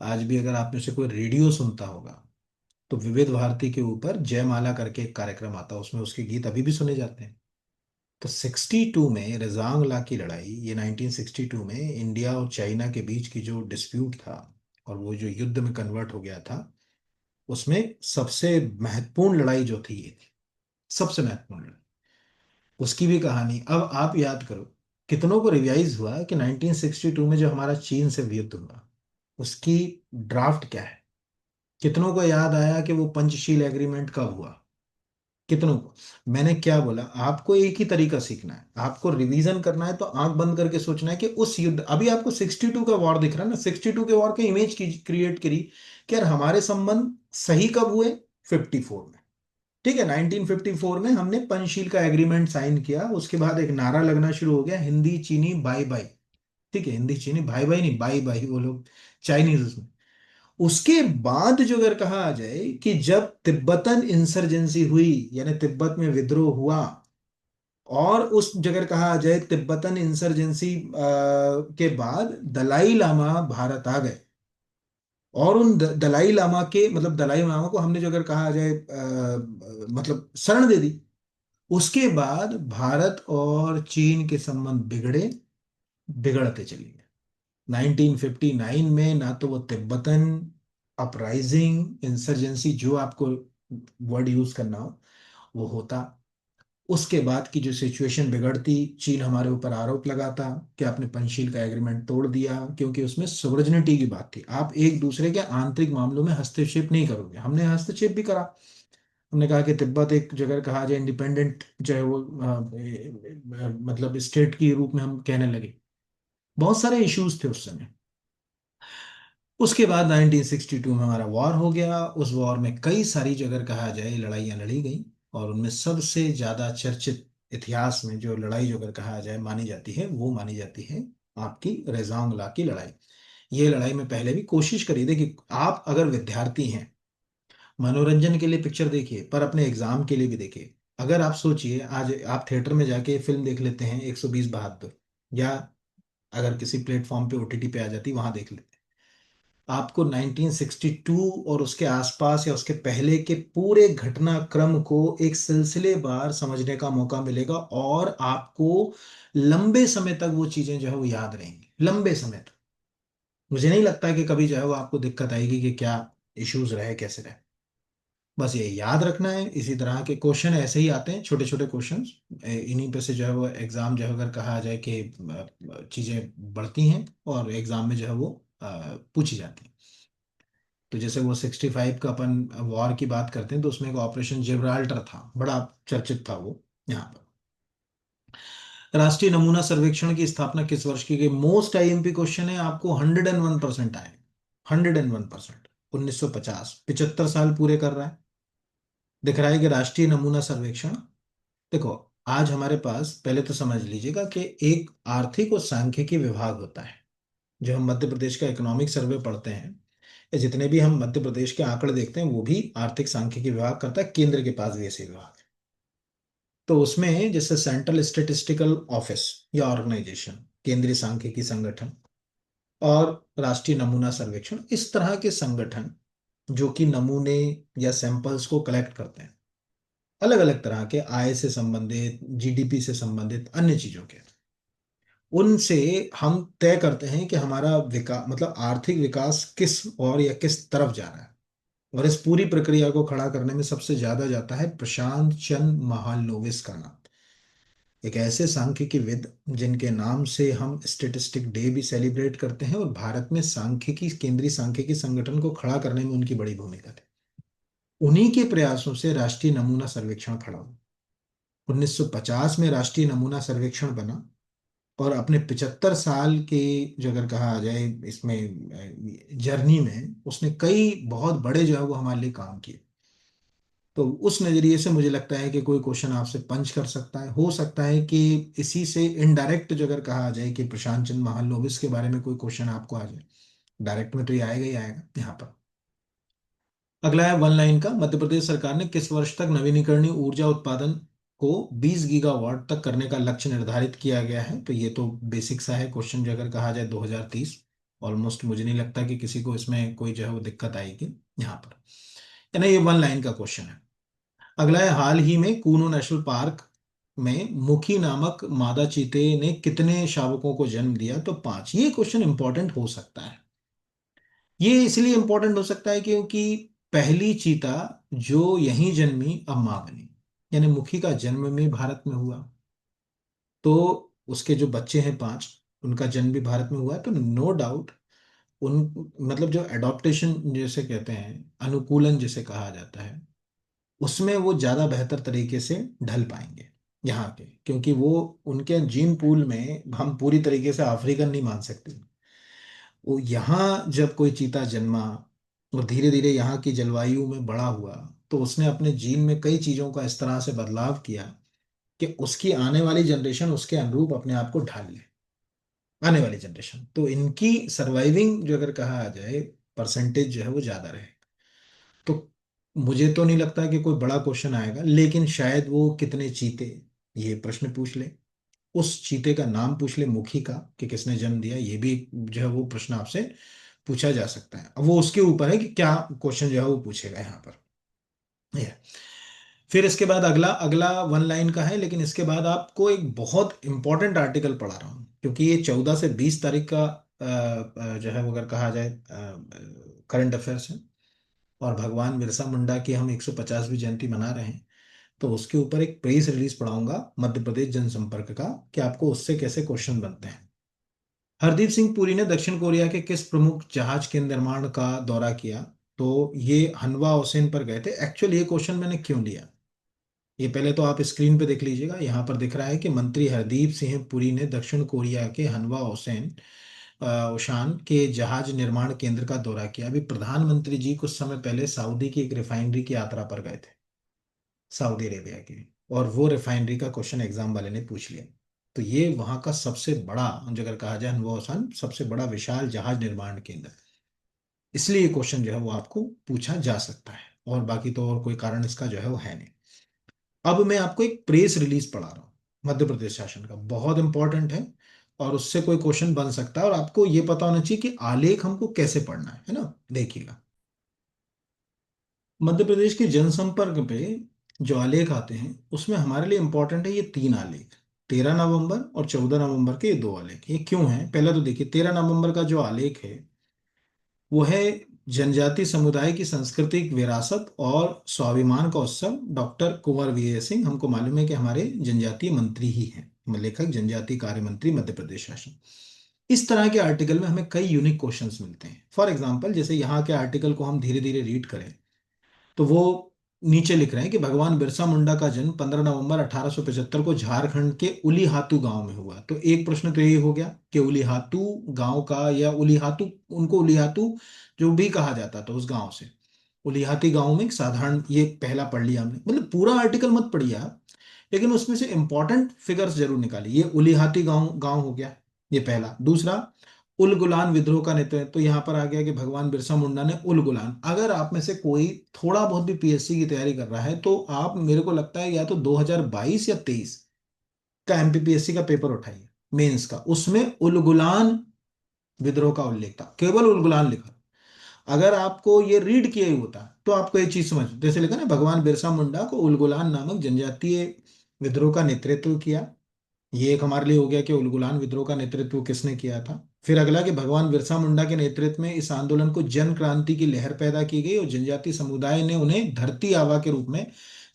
आज भी अगर आप में से कोई रेडियो सुनता होगा तो विविध भारती के ऊपर जयमाला करके एक कार्यक्रम आता है, उसमें उसके गीत अभी भी सुने जाते हैं। तो 62 में रेजांग ला की लड़ाई, ये 1962 में इंडिया और चाइना के बीच की जो डिस्प्यूट था और वो जो युद्ध में कन्वर्ट हो गया था, उसमें सबसे महत्वपूर्ण लड़ाई जो थी ये थी, सबसे महत्वपूर्ण लड़ाई। उसकी भी कहानी अब आप याद करो, कितनों को रिवाइज हुआ कि 1962 में जो हमारा चीन से युद्ध हुआ, उसकी ड्राफ्ट क्या है? कितनों को याद आया कि वो पंचशील एग्रीमेंट कब हुआ? कितनों को? मैंने क्या बोला, आपको एक ही तरीका सीखना है, आपको रिवीजन करना है तो आंख बंद करके सोचना है कि उस युद्ध, अभी आपको 62 का वॉर दिख रहा है ना, 62 के वॉर की इमेज की क्रिएट करी कि यार हमारे संबंध सही कब हुए? 54 में। ठीक है, 1954 में हमने पंचशील का एग्रीमेंट साइन किया, उसके बाद एक नारा लगना शुरू हो गया, हिंदी चीनी बाय बाय। ठीक है, हिंदी चीनी भाई भाई नहीं, बाय बाय, वो लोग चाइनीज उसमें। उसके बाद जो अगर कहा आ जाए कि जब तिब्बतन इंसर्जेंसी हुई, यानी तिब्बत में विद्रोह हुआ, और उस जगह कहा आ जाए तिब्बतन इंसर्जेंसी के बाद दलाई लामा भारत आ गए, और उन दलाई लामा के मतलब दलाई लामा को हमने जो अगर कहा आ जाए मतलब शरण दे दी। उसके बाद भारत और चीन के संबंध बिगड़े, बिगड़ते चले गए। 1959 में ना तो वो तिब्बतन अपराइजिंग इंसर्जेंसी, जो आपको वर्ड यूज करना हो, वो होता। उसके बाद की जो सिचुएशन बिगड़ती, चीन हमारे ऊपर आरोप लगाता कि आपने पंचशील का एग्रीमेंट तोड़ दिया, क्योंकि उसमें सोवरेनिटी की बात थी। आप एक दूसरे के आंतरिक मामलों में हस्तक्षेप नहीं करोगे। हमने हस्तक्षेप भी करा। हमने कहा कि तिब्बत एक जगह कहा जाए इंडिपेंडेंट जो है वो मतलब स्टेट के रूप में हम कहने लगे। बहुत सारे इश्यूज थे उस समय। उसके बाद 1962 में हमारा वॉर हो गया। उस वॉर में कई सारी जगह कहा जाए लड़ाइयाँ लड़ी गई, और उनमें सबसे ज्यादा चर्चित इतिहास में जो लड़ाई जो अगर कहा जाए मानी जाती है, वो मानी जाती है आपकी रेजांगला की लड़ाई। ये लड़ाई में पहले भी कोशिश करी थी कि आप अगर विद्यार्थी हैं, मनोरंजन के लिए पिक्चर देखिए, पर अपने एग्जाम के लिए भी देखिए। अगर आप सोचिए, आज आप थिएटर में जाके फिल्म देख लेते हैं 120 72, या अगर किसी प्लेटफॉर्म पे ओटीटी पे आ जाती वहां देख लेते हैं, आपको 1962 और उसके आसपास या उसके पहले के पूरे घटनाक्रम को एक सिलसिलेवार समझने का मौका मिलेगा, और आपको लंबे समय तक वो चीजें जो है वो याद रहेंगी, लंबे समय तक। मुझे नहीं लगता कि कभी जो है वो आपको दिक्कत आएगी कि क्या इश्यूज रहे, कैसे रहे। बस ये याद रखना है। इसी तरह के क्वेश्चन ऐसे ही आते हैं, छोटे छोटे क्वेश्चंस। इन्हीं पे से जो है वो एग्जाम जो है अगर कहा जाए कि चीजें बढ़ती हैं, और एग्जाम में जो है वो पूछी जाती हैं। तो जैसे वो 65 का अपन वॉर की बात करते हैं, तो उसमें एक ऑपरेशन जिब्राल्टर था, बड़ा चर्चित था वो। यहाँ पर राष्ट्रीय नमूना सर्वेक्षण की स्थापना किस वर्ष की गई? मोस्ट आईएमपी क्वेश्चन है, आपको 101% आए। 101%। 1950, 75 साल पूरे कर रहा है। दिख रहा है कि राष्ट्रीय नमूना सर्वेक्षण, देखो, आज हमारे पास पहले तो समझ लीजिएगा कि एक आर्थिक और सांख्यिकी विभाग होता है। जो हम मध्य प्रदेश का इकोनॉमिक सर्वे पढ़ते हैं, या जितने भी हम मध्य प्रदेश के आंकड़े देखते हैं, वो भी आर्थिक सांख्यिकी विभाग करता है। केंद्र के पास भी ऐसे विभाग है। तो उसमें जैसे सेंट्रल स्टेटिस्टिकल ऑफिस या ऑर्गेनाइजेशन, केंद्रीय सांख्यिकी संगठन, और राष्ट्रीय नमूना सर्वेक्षण, इस तरह के संगठन जो कि नमूने या सैंपल्स को कलेक्ट करते हैं, अलग अलग तरह के आय से संबंधित, जीडीपी से संबंधित अन्य चीजों के, उनसे हम तय करते हैं कि हमारा विकास मतलब आर्थिक विकास किस और या किस तरफ जा रहा है। और इस पूरी प्रक्रिया को खड़ा करने में सबसे ज्यादा जाता है प्रशांत चंद्र महालनोबिस का नाम। एक ऐसे सांख्यिकी विद जिनके नाम से हम स्टेटिस्टिक डे भी सेलिब्रेट करते हैं, और भारत में सांख्यिकी केंद्रीय सांख्यिकी संगठन को खड़ा करने में उनकी बड़ी भूमिका थी। उन्हीं के प्रयासों से राष्ट्रीय नमूना सर्वेक्षण खड़ा हुआ। 1950 में राष्ट्रीय नमूना सर्वेक्षण बना, और अपने 75 साल के जो अगर कहा आ जाए इसमें जर्नी में, उसने कई बहुत बड़े जो है वो हमारे लिए काम किए। तो उस नजरिए से मुझे लगता है कि कोई क्वेश्चन आपसे पंच कर सकता है। हो सकता है कि इसी से इनडायरेक्ट जो अगर कहा आ जाए कि प्रशांत चंद्र महालनोबिस के बारे में कोई क्वेश्चन आपको आ जाए, डायरेक्ट में तो ये आएगा ही आएगा यहाँ पर। अगला है वन लाइन का, मध्य प्रदेश सरकार ने किस वर्ष तक नवीनीकरणीय ऊर्जा उत्पादन को 20 गीगावाट तक करने का लक्ष्य निर्धारित किया गया है? तो ये तो बेसिक सा है क्वेश्चन, जो अगर कहा जाए 2030। ऑलमोस्ट मुझे नहीं लगता कि किसी को इसमें कोई जो है वो दिक्कत आएगी यहाँ पर, है ना। ये वन लाइन का क्वेश्चन है। अगला है, हाल ही में कूनो नेशनल पार्क में मुखी नामक मादा चीते ने कितने शावकों को जन्म दिया? तो 5। ये क्वेश्चन इंपॉर्टेंट हो सकता है। ये इसलिए इंपॉर्टेंट हो सकता है क्योंकि पहली चीता जो यहीं जन्मी अब मां बनी, यानी मुखी का जन्म भी भारत में हुआ। तो उसके जो बच्चे हैं 5, उनका जन्म भी भारत में हुआ है। तो नो डाउट उन मतलब जो एडॉप्टेशन जैसे कहते हैं, अनुकूलन जिसे कहा जाता है, उसमें वो ज्यादा बेहतर तरीके से ढल पाएंगे यहाँ के, क्योंकि वो उनके जीन पूल में हम पूरी तरीके से अफ्रीकन नहीं मान सकते। वो यहाँ जब कोई चीता जन्मा और धीरे धीरे यहाँ की जलवायु में बड़ा हुआ, तो उसने अपने जीन में कई चीजों का इस तरह से बदलाव किया कि उसकी आने वाली जनरेशन उसके अनुरूप अपने आप को ढाल ले। आने वाली जनरेशन तो इनकी सर्वाइविंग जो अगर कहा आ जाए परसेंटेज जो है वो ज्यादा रहे। तो मुझे तो नहीं लगता कि कोई बड़ा क्वेश्चन आएगा, लेकिन शायद वो कितने चीते, ये प्रश्न पूछ ले। उस चीते का नाम पूछ ले मुखी का, कि किसने जन्म दिया, ये भी जो है वो प्रश्न आपसे पूछा जा सकता है। अब वो उसके ऊपर है कि क्या क्वेश्चन जो है वो पूछेगा यहाँ पर। ये फिर इसके बाद अगला अगला वन लाइन का है, लेकिन इसके बाद आपको एक बहुत इंपॉर्टेंट आर्टिकल पढ़ा रहा हूँ, क्योंकि ये 14 से 20 तारीख का जो है वो अगर कहा जाए करंट अफेयर्स है। और भगवान बिरसा मुंडा की हम 150वीं जयंती मना रहे हैं। तो उसके ऊपर एक प्रेस रिलीज पढ़ाऊंगा मध्य प्रदेश जनसंपर्क का, कि आपको उससे कैसे क्वेश्चन बनते हैं। हरदीप सिंह पुरी ने दक्षिण कोरिया के किस प्रमुख जहाज के निर्माण का दौरा किया? तो ये हनवा ओसेन पर गए थे। एक्चुअली ये क्वेश्चन मैंने क्यों लिया, ये पहले तो आप स्क्रीन पे देख लीजिएगा। यहाँ पर दिख रहा है कि मंत्री हरदीप सिंह पुरी ने दक्षिण कोरिया के हनवा ओसेन ओशान के जहाज निर्माण केंद्र का दौरा किया। अभी प्रधानमंत्री जी कुछ समय पहले सऊदी की एक रिफाइनरी की यात्रा पर गए थे, सऊदी अरेबिया की। और वो रिफाइनरी का क्वेश्चन एग्जाम वाले ने पूछ लिया। तो ये वहां का सबसे बड़ा, जो अगर कहा जाए वो आसान सबसे बड़ा विशाल जहाज निर्माण केंद्र है। इसलिए ये क्वेश्चन जो है वो आपको पूछा जा सकता है, और बाकी तो और कोई कारण इसका जो है वो है नहीं। अब मैं आपको एक प्रेस रिलीज पढ़ा रहा हूँ मध्य प्रदेश शासन का, बहुत इंपॉर्टेंट है। और उससे कोई क्वेश्चन बन सकता है, और आपको ये पता होना चाहिए कि आलेख हमको कैसे पढ़ना है ना। देखिएगा, मध्य प्रदेश के जनसंपर्क पे जो आलेख आते हैं उसमें हमारे लिए इंपॉर्टेंट है ये तीन आलेख। 13 नवंबर और 14 नवंबर के ये दो आलेख। ये क्यों है, पहले तो देखिए 13 नवंबर का जो आलेख है वो है जनजाति समुदाय की सांस्कृतिक विरासत और स्वाभिमान का उत्सव, डॉक्टर कुंवर विजय सिंह। हमको मालूम है कि हमारे जनजातीय मंत्री ही हैं, लेखक जनजातीय कार्य मंत्री मध्य प्रदेश शासन। इस तरह के आर्टिकल में हमें कई यूनिक क्वेश्चंस मिलते हैं। फॉर एग्जांपल, जैसे यहाँ के आर्टिकल को हम धीरे धीरे रीड करें, तो वो नीचे लिख रहे हैं कि भगवान बिरसा मुंडा का जन्म 15 नवंबर 1875 को झारखंड के उलीहातू गांव में हुआ। तो एक प्रश्न तो ये हो गया कि उलीहातू गांव का, या उलीहातू, उनको उलीहातू जो भी कहा जाता था उस गांव से, उलीहाती गांव में एक साधारण, ये पहला पढ़ लिया हमने। मतलब पूरा आर्टिकल मत पढ़िए आप, लेकिन उसमें से इंपॉर्टेंट फिगर्स जरूर निकालिए। ये उलीहाती गांव गांव हो गया, ये पहला। दूसरा, उल गुलान विद्रोह का नेतृत्व। तो यहाँ पर आ गया कि भगवान बिरसा मुंडा ने उल गुलान। अगर आप में से कोई थोड़ा बहुत भी पीएससी की तैयारी कर रहा है, तो आप, मेरे को लगता है, या तो 2022 या 23 का एमपीपीएससी का पेपर उठाइए, मेंस का, उसमें उल गुलान विद्रोह का उल्लेख था, केवल उल गुलान लिखा। अगर आपको ये रीड किया ही होता तो आपको ये चीज समझ, जैसे लिखा ना, भगवान बिरसा मुंडा को उलगुलान नामक जनजातीय विद्रोह का नेतृत्व किया। ये एक हमारे लिए हो गया कि उलगुलान विद्रोह का नेतृत्व किसने किया था। फिर अगला कि भगवान बिरसा मुंडा के नेतृत्व में इस आंदोलन को जन क्रांति की लहर पैदा की गई, और जनजातीय समुदाय ने उन्हें धरती आबा के रूप में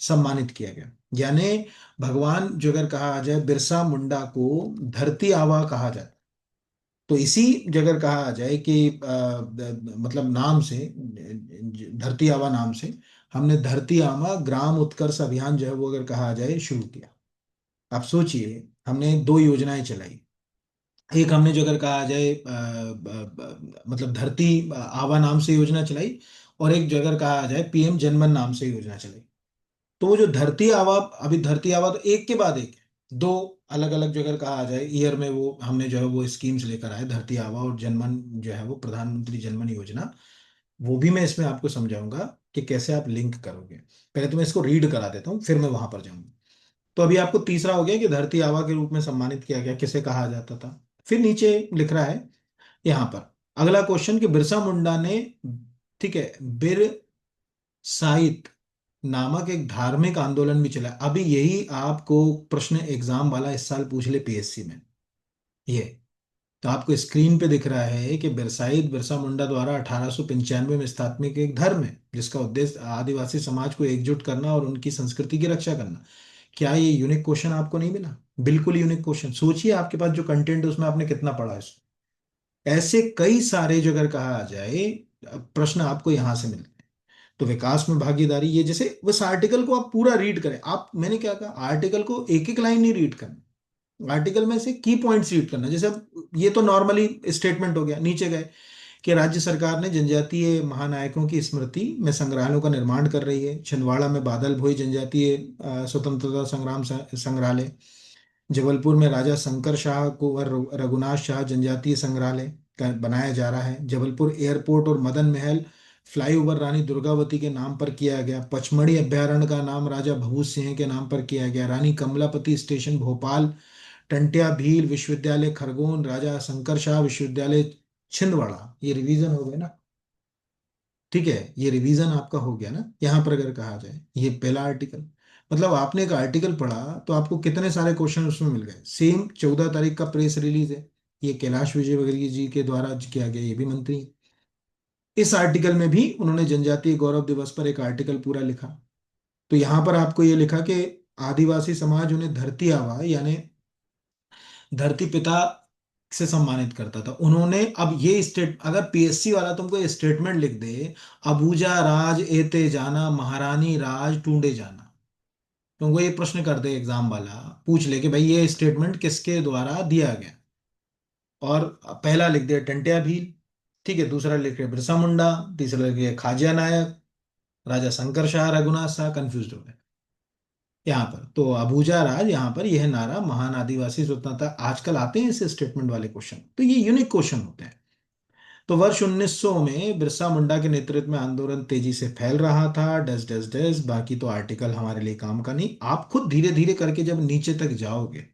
सम्मानित किया गया। यानी भगवान, जो अगर कहा जाए बिरसा मुंडा को धरती आबा कहा जाए, तो इसी जगह कहा जाए कि मतलब नाम से, धरती आबा नाम से हमने धरती आबा ग्राम उत्कर्ष अभियान जो है वो अगर कहा जाए शुरू किया। आप सोचिए, हमने दो योजनाएं चलाई। एक हमने जो अगर कहा जाए मतलब धरती आबा नाम से योजना चलाई, और एक जो अगर कहा जाए पीएम जनमन नाम से योजना चलाई। तो वो जो धरती आबा, अभी धरती आबा तो एक के बाद एक है। दो अलग अलग जो अगर कहा जाए ईयर में वो हमने जो है वो स्कीम्स लेकर आए, धरती आबा और जनमन जो है वो प्रधानमंत्री जनमन योजना। वो भी मैं इसमें आपको समझाऊंगा कि कैसे आप लिंक करोगे। पहले तो मैं इसको रीड करा देता हूँ, फिर मैं वहां पर जाऊंगा। तो अभी आपको तीसरा हो गया कि धरती आबा के रूप में सम्मानित किया गया, किसे कहा जाता था। फिर नीचे लिख रहा है यहाँ पर अगला क्वेश्चन कि बिरसा मुंडा ने, ठीक है, बिर साहित नामक एक धार्मिक आंदोलन भी चला। अभी यही आपको प्रश्न एग्जाम वाला इस साल पूछ ले पीएससी में। ये तो आपको स्क्रीन पे दिख रहा है कि बिरसाइद बिरसा मुंडा द्वारा 1895 में स्थापित एक धर्म है जिसका उद्देश्य आदिवासी समाज को एकजुट करना और उनकी संस्कृति की रक्षा करना। क्या ये यूनिक क्वेश्चन आपको नहीं मिला? बिल्कुल यूनिक क्वेश्चन। सोचिए आपके पास जो कंटेंट है उसमें आपने कितना पढ़ा है इसको। ऐसे कई सारे जो अगर कहा जाए प्रश्न आपको यहां से मिलते हैं। तो विकास में भागीदारी, ये जैसे उस आर्टिकल को आप पूरा रीड करें। आप, मैंने क्या कहा, आर्टिकल को एक एक लाइन नहीं रीड करना, आर्टिकल में से की पॉइंट्स रीड करना। जैसे अब ये तो नॉर्मली स्टेटमेंट हो गया, नीचे गए कि राज्य सरकार ने जनजातीय महानायकों की स्मृति में संग्रहालयों का निर्माण कर रही है। छिंदवाड़ा में बादल भोई जनजातीय स्वतंत्रता संग्राम संग्रहालय, जबलपुर में राजा शंकर शाह कुंवर रघुनाथ शाह जनजातीय संग्रहालय, बनाया जा रहा है। जबलपुर एयरपोर्ट और मदन महल फ्लाईओवर रानी दुर्गावती के नाम पर किया गया। पचमढ़ी अभ्यारण्य का नाम राजा भभूत सिंह के नाम पर किया गया। रानी कमलापति स्टेशन भोपाल, टंट्या भील विश्वविद्यालय खरगोन, राजा शंकर शाह विश्वविद्यालय छिंदवाड़ा। ये रिवीजन हो गया ना। ठीक है, ये रिवीजन आपका हो गया ना। यहाँ पर अगर कहा जाए ये पहला आर्टिकल, मतलब आपने एक आर्टिकल पढ़ा तो आपको कितने सारे क्वेश्चन उसमें मिल गए। सेम 14 तारीख का प्रेस रिलीज है, ये कैलाश विजयवर्गीय जी के द्वारा किया गया, ये भी मंत्री हैं। इस आर्टिकल में भी उन्होंने जनजातीय गौरव दिवस पर एक आर्टिकल पूरा लिखा। तो यहाँ पर आपको ये लिखा कि आदिवासी समाज उन्हें धरती आबा यानी धरती पिता से सम्मानित करता था। उन्होंने अब ये स्टेट, अगर पीएससी वाला तुमको ये स्टेटमेंट लिख दे, अबूजा राज एते जाना महारानी राज टूंडे जाना, तुमको ये प्रश्न कर दे एग्जाम वाला, पूछ ले कि भाई ये स्टेटमेंट किसके द्वारा दिया गया, और पहला लिख दिया टंट्या भील, ठीक है, दूसरा लिख दिया बिरसा मुंडा, तीसरा लिख दिया खाजिया नायक, राजा शंकर शाह, रघुनाथ शाह, कंफ्यूज हो गए यहाँ पर। तो अबूजा राज यहाँ पर यह नारा महान आदिवासी स्वतंत्रता, आजकल आते हैं इस स्टेटमेंट वाले क्वेश्चन, तो ये यूनिक क्वेश्चन होते हैं। तो वर्ष 1900 में बिरसा मुंडा के नेतृत्व में आंदोलन तेजी से फैल रहा था, डस डस डस। बाकी तो आर्टिकल हमारे लिए काम का नहीं, आप खुद धीरे धीरे करके जब नीचे तक जाओगे,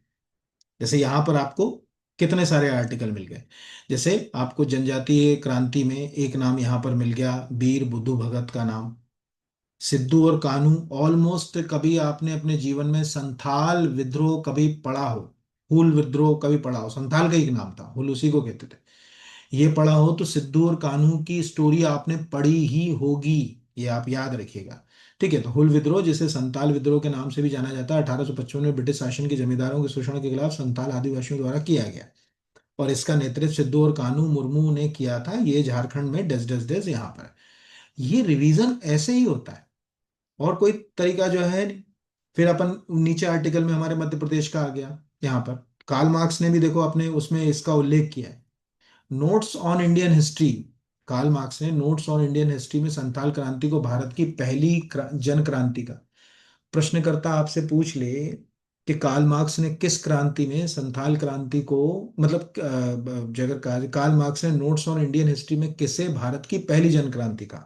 जैसे यहाँ पर आपको कितने सारे आर्टिकल मिल गए। जैसे आपको जनजातीय क्रांति में एक नाम यहाँ पर मिल गया, वीर बुद्धू भगत का नाम। सिद्धू और कान्हू, ऑलमोस्ट कभी आपने अपने जीवन में संथाल विद्रोह कभी पढ़ा हो, हुल विद्रोह कभी पढ़ा हो, संथाल का एक नाम था, हुल उसी को कहते थे, ये पढ़ा हो तो सिद्धू और कान्हू की स्टोरी आपने पढ़ी ही होगी, ये आप याद रखिएगा। ठीक है, तो हुल विद्रोह जिसे संताल विद्रोह के नाम से भी जाना जाता है, 1855 में ब्रिटिश शासन के जमींदारों के शोषण के खिलाफ संताल आदिवासियों द्वारा किया गया, और इसका नेतृत्व सिद्धू और कान्हू मुर्मू ने किया था। ये झारखंड में डस डस डस यहाँ पर है। ये रिवीजन ऐसे ही होता है, और कोई तरीका जो है नहीं। फिर अपन नीचे आर्टिकल में हमारे मध्य प्रदेश का आ गया। यहाँ पर कार्ल मार्क्स ने भी देखो अपने उसमें इसका उल्लेख किया है, notes on Indian history. Karl Marx ने नोट्स ऑन इंडियन हिस्ट्री में संथाल क्रांति को भारत की पहली जन क्रांति का, प्रश्नकर्ता आपसे पूछ ले कि कार्ल मार्क्स ने किस क्रांति में संथाल क्रांति को, मतलब जगह कार्ल मार्क्स ने नोट्स ऑन इंडियन हिस्ट्री में किसे भारत की पहली जन क्रांति का,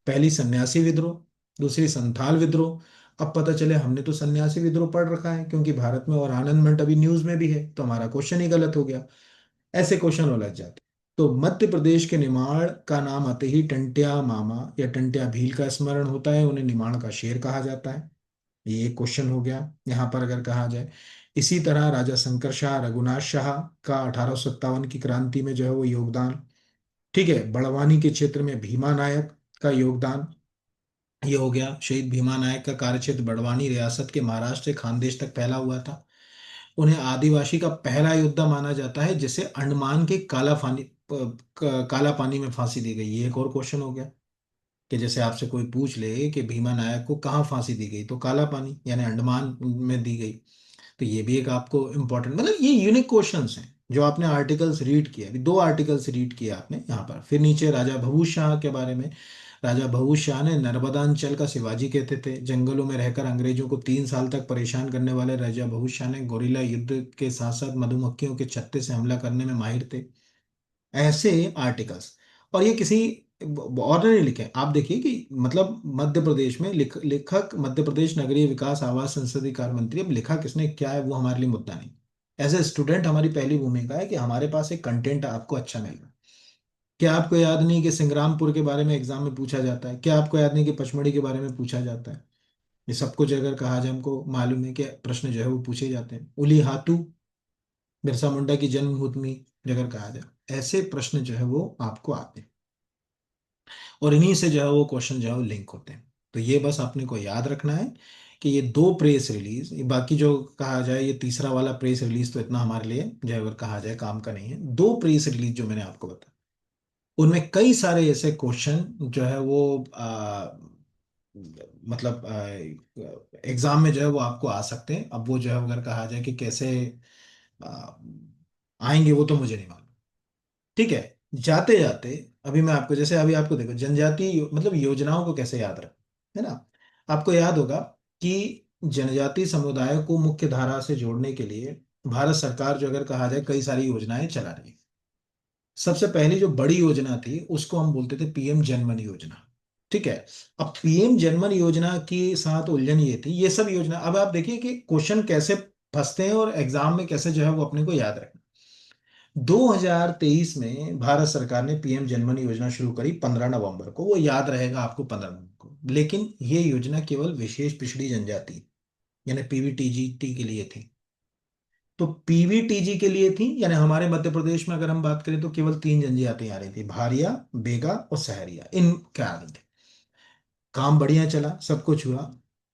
पहली सन्यासी विद्रोह, दूसरी संथाल विद्रोह। अब पता चले हमने तो सन्यासी विद्रोह पढ़ रखा है, क्योंकि भारत में और आनंदमेंट अभी न्यूज में भी है, तो हमारा क्वेश्चन ही गलत हो गया। ऐसे क्वेश्चन उलझ जाते। तो मध्य प्रदेश के निमाड़ का नाम आते ही टंट्या मामा या टंट्या भील का स्मरण होता है, उन्हें निमाड़ का शेर कहा जाता है। ये एक क्वेश्चन हो गया यहाँ पर अगर कहा जाए। इसी तरह राजा शंकर शाह रघुनाथ शाह का 1857 की क्रांति में जो है वो योगदान। ठीक है, बड़वानी के क्षेत्र में भीमा नायक का योगदान, ये हो गया। शहीद भीमा नायक का कार्यक्षेत्र बड़वानी रियासत के महाराष्ट्र से खानदेश तक फैला हुआ था। उन्हें आदिवासी का पहला योद्धा माना जाता है जिसे अंडमान के काला पानी में फांसी दी गई। ये एक और क्वेश्चन हो गया कि जैसे आपसे कोई पूछ ले कि भीमा नायक को कहाँ फांसी दी गई, तो काला पानी यानी अंडमान में दी गई। तो ये भी एक आपको इम्पोर्टेंट, मतलब ये यूनिक क्वेश्चंस हैं जो आपने आर्टिकल्स रीड किया, अभी दो आर्टिकल्स रीड किया आपने यहाँ पर। फिर नीचे राजा भूष शाह के बारे में। राजा भूष शाह ने नर्मदा अंचल का शिवाजी कहते थे। जंगलों में रहकर अंग्रेजों को 3 साल तक परेशान करने वाले राजा भूष शाह ने गोरिल्ला युद्ध के साथ साथ मधुमक्खियों के छत्ते से हमला करने में माहिर थे। ऐसे आर्टिकल्स, और ये किसी और ने नहीं लिखे। आप देखिए कि मतलब मध्य प्रदेश में लेखक मध्य प्रदेश नगरीय विकास आवास संसदीय कार्य मंत्री, अब लिखा किसने क्या है वो हमारे लिए मुद्दा नहीं। एज ए स्टूडेंट हमारी पहली भूमिका है कि हमारे पास एक कंटेंट आपको अच्छा मिल रहा है। क्या आपको याद नहीं कि संग्रामपुर के बारे में एग्जाम में पूछा जाता है? क्या आपको याद नहीं कि पचमढ़ी के बारे में पूछा जाता है? ये सब कुछ अगर कहा जाए, हमको मालूम है कि प्रश्न जो है वो पूछे जाते हैं। उली हाथू, बिरसा मुंडा की जन्मभूमि, अगर कहा जाए, ऐसे प्रश्न जो है वो आपको आते हैं, और इन्हीं से जो है वो क्वेश्चन जो है वो लिंक होते हैं। तो ये बस आपने को याद रखना है कि ये दो प्रेस रिलीज, बाकी जो कहा जाए ये तीसरा वाला प्रेस रिलीज तो इतना हमारे लिए जो है अगर कहा जाए काम का नहीं है। दो प्रेस रिलीज जो मैंने आपको बताया, उनमें कई सारे ऐसे क्वेश्चन जो है वो मतलब एग्जाम में जो है वो आपको आ सकते हैं। अब वो जो है अगर कहा जाए कि कैसे आ, आएंगे वो तो मुझे नहीं मालूम। ठीक है, जाते जाते अभी मैं आपको, जैसे अभी आपको देखो जनजाति मतलब योजनाओं को कैसे याद रखें, है ना। आपको याद होगा कि जनजाति समुदाय को मुख्य धारा से जोड़ने के लिए भारत सरकार जो अगर कहा जाए कई सारी योजनाएं चला रही है। सबसे पहली जो बड़ी योजना थी उसको हम बोलते थे पीएम जनमन योजना। ठीक है। अब पीएम जनमन योजना के साथ उलझन ये थी, ये सब योजना, अब आप देखिए कि क्वेश्चन कैसे फंसते हैं और एग्जाम में कैसे जो है वो अपने को याद रखना। 2023 में भारत सरकार ने पीएम जनमन योजना शुरू करी 15 नवंबर को, वो याद रहेगा आपको 15 नवंबर को। लेकिन ये योजना केवल विशेष पिछड़ी जनजाति यानी पीवीटीजीटी के लिए थी। तो पीवीटीजी के लिए थी, यानी हमारे मध्य प्रदेश में अगर हम बात करें तो केवल तीन जनजातियां आ रही थी, भारिया, बेगा और सहरिया, इन क्या आ रही थी। काम बढ़िया चला, सब कुछ हुआ।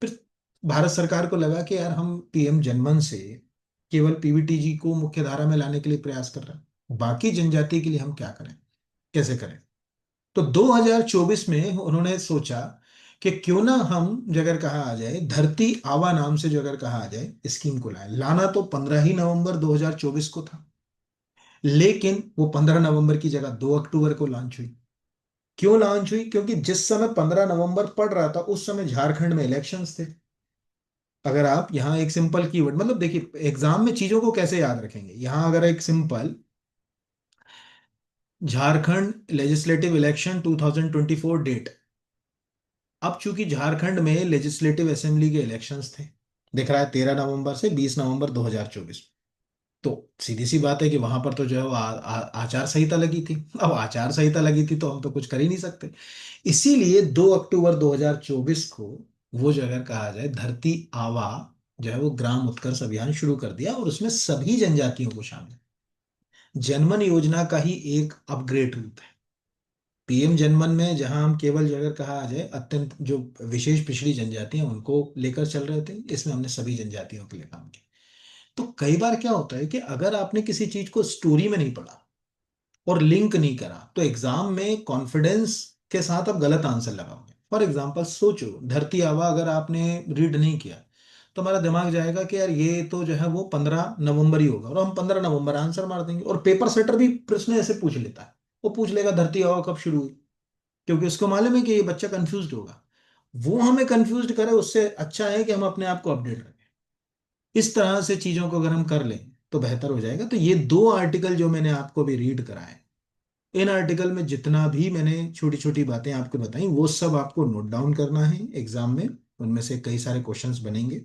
फिर भारत सरकार को लगा कि यार हम पीएम जनमन से केवल पीवीटीजी को मुख्य धारा में लाने के लिए प्रयास कर रहे हैं, बाकी जनजाति के लिए हम क्या करें, कैसे करें। तो 2024 में उन्होंने सोचा कि क्यों ना हम, जो अगर कहा आ जाए, धरती आवा नाम से जो अगर कहा आ जाए स्कीम को लाए। लाना तो 15 ही नवंबर 2024 को था, लेकिन वो 15 नवंबर की जगह 2 अक्टूबर को लॉन्च हुई। क्यों लॉन्च हुई? क्योंकि जिस समय 15 नवंबर पड़ रहा था उस समय झारखंड में इलेक्शंस थे। अगर आप यहाँ एक सिंपल कीवर्ड, मतलब देखिए एग्जाम में चीजों को कैसे याद रखेंगे, यहाँ अगर एक simple Jharkhand legislative election 2024 date. अब चूंकि झारखंड में लेजिस्लेटिव असेंबली के इलेक्शंस थे, दिख रहा है 13 नवंबर से 20 नवंबर 2024। तो सीधी सी बात है कि वहां पर तो जो है वो आचार संहिता लगी थी। अब आचार संहिता लगी थी तो हम तो कुछ कर ही नहीं सकते। इसीलिए 2 अक्टूबर 2024 को वो जो अगर कहा जाए धरती आवा जो है वो ग्राम उत्कर्ष अभियान शुरू कर दिया, और उसमें सभी जनजातियों को शामिल। जनमन योजना का ही एक अपग्रेड रूप है। पीएम जनमन में जहां हम केवल जो अगर कहा आ जाए अत्यंत जो विशेष पिछड़ी जनजाति हैं उनको लेकर चल रहे थे, इसमें हमने सभी जनजातियों के लिए काम किया। तो कई बार क्या होता है कि अगर आपने किसी चीज को स्टोरी में नहीं पढ़ा और लिंक नहीं करा तो एग्जाम में कॉन्फिडेंस के साथ आप गलत आंसर लगाओगे। फॉर एग्जाम्पल सोचो, धरती आवा अगर आपने रीड नहीं किया तो हमारा दिमाग जाएगा कि यार ये तो जो है वो 15 नवंबर ही होगा, और हम 15 नवंबर आंसर मार देंगे। और पेपर सेटर भी प्रश्न ऐसे पूछ लेता है, वो पूछ लेगा धरती आवा कब शुरू हुई, क्योंकि उसको मालूम है कि ये बच्चा कंफ्यूज होगा। वो हमें कंफ्यूज करे उससे अच्छा है कि हम अपने आप को अपडेट रखें। इस तरह से चीजों को अगर हम कर लें तो बेहतर हो जाएगा। तो ये दो आर्टिकल जो मैंने आपको अभी रीड कराए, इन आर्टिकल में जितना भी मैंने छोटी छोटी बातें आपको बताई वो सब आपको नोट डाउन करना है एग्जाम में। उनमें से कई सारे क्वेश्चंस बनेंगे।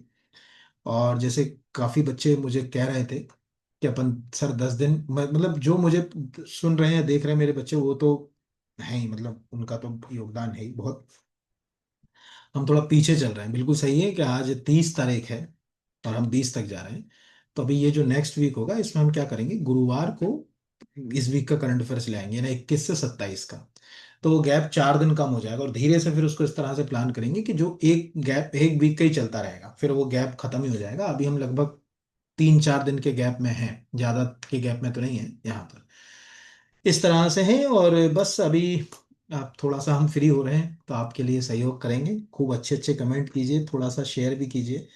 और जैसे काफी बच्चे मुझे कह रहे थे कि अपन सर 10 दिन, मतलब जो मुझे सुन रहे हैं देख रहे हैं मेरे बच्चे, वो तो है ही, मतलब उनका तो योगदान है ही बहुत। हम थोड़ा पीछे चल रहे हैं, बिल्कुल सही है कि आज 30 तारीख है और हम 20 तक जा रहे हैं। तो अभी ये जो नेक्स्ट वीक होगा इसमें हम क्या करेंगे, गुरुवार को इस वीक का करंट अफेयर्स ले आएंगे, यानी 21 से 27 का। तो वो गैप 4 दिन कम हो जाएगा, और धीरे से फिर उसको इस तरह से प्लान करेंगे कि जो एक गैप एक वीक का ही चलता रहेगा, फिर वो गैप खत्म ही हो जाएगा। अभी हम लगभग 3-4 दिन के गैप में हैं, ज्यादा के गैप में तो नहीं है यहाँ पर। इस तरह से है। और बस अभी आप थोड़ा सा हम फ्री हो रहे हैं तो आपके लिए सहयोग करेंगे, खूब अच्छे अच्छे कमेंट कीजिए, थोड़ा सा शेयर भी कीजिए।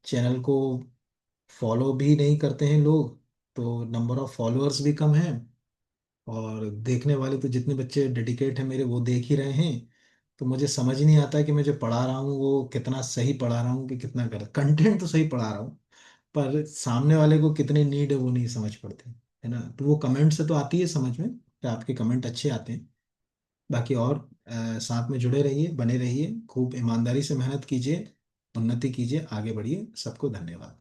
चैनल को फॉलो भी नहीं करते हैं लोग, तो नंबर ऑफ फॉलोअर्स भी कम है। और देखने वाले तो जितने बच्चे डेडिकेट हैं मेरे वो देख ही रहे हैं। तो मुझे समझ नहीं आता कि मैं जो पढ़ा रहा हूँ वो कितना सही पढ़ा रहा हूँ कि कितना गलत। कंटेंट तो सही पढ़ा रहा हूँ, पर सामने वाले को कितनी नीड है वो नहीं समझ पड़ती है ना। तो वो कमेंट से तो आती है समझ में कि आपके कमेंट अच्छे आते हैं। बाकी और साथ में जुड़े रहिए, बने रहिए, खूब ईमानदारी से मेहनत कीजिए, उन्नति कीजिए, आगे बढ़िए। सबको धन्यवाद।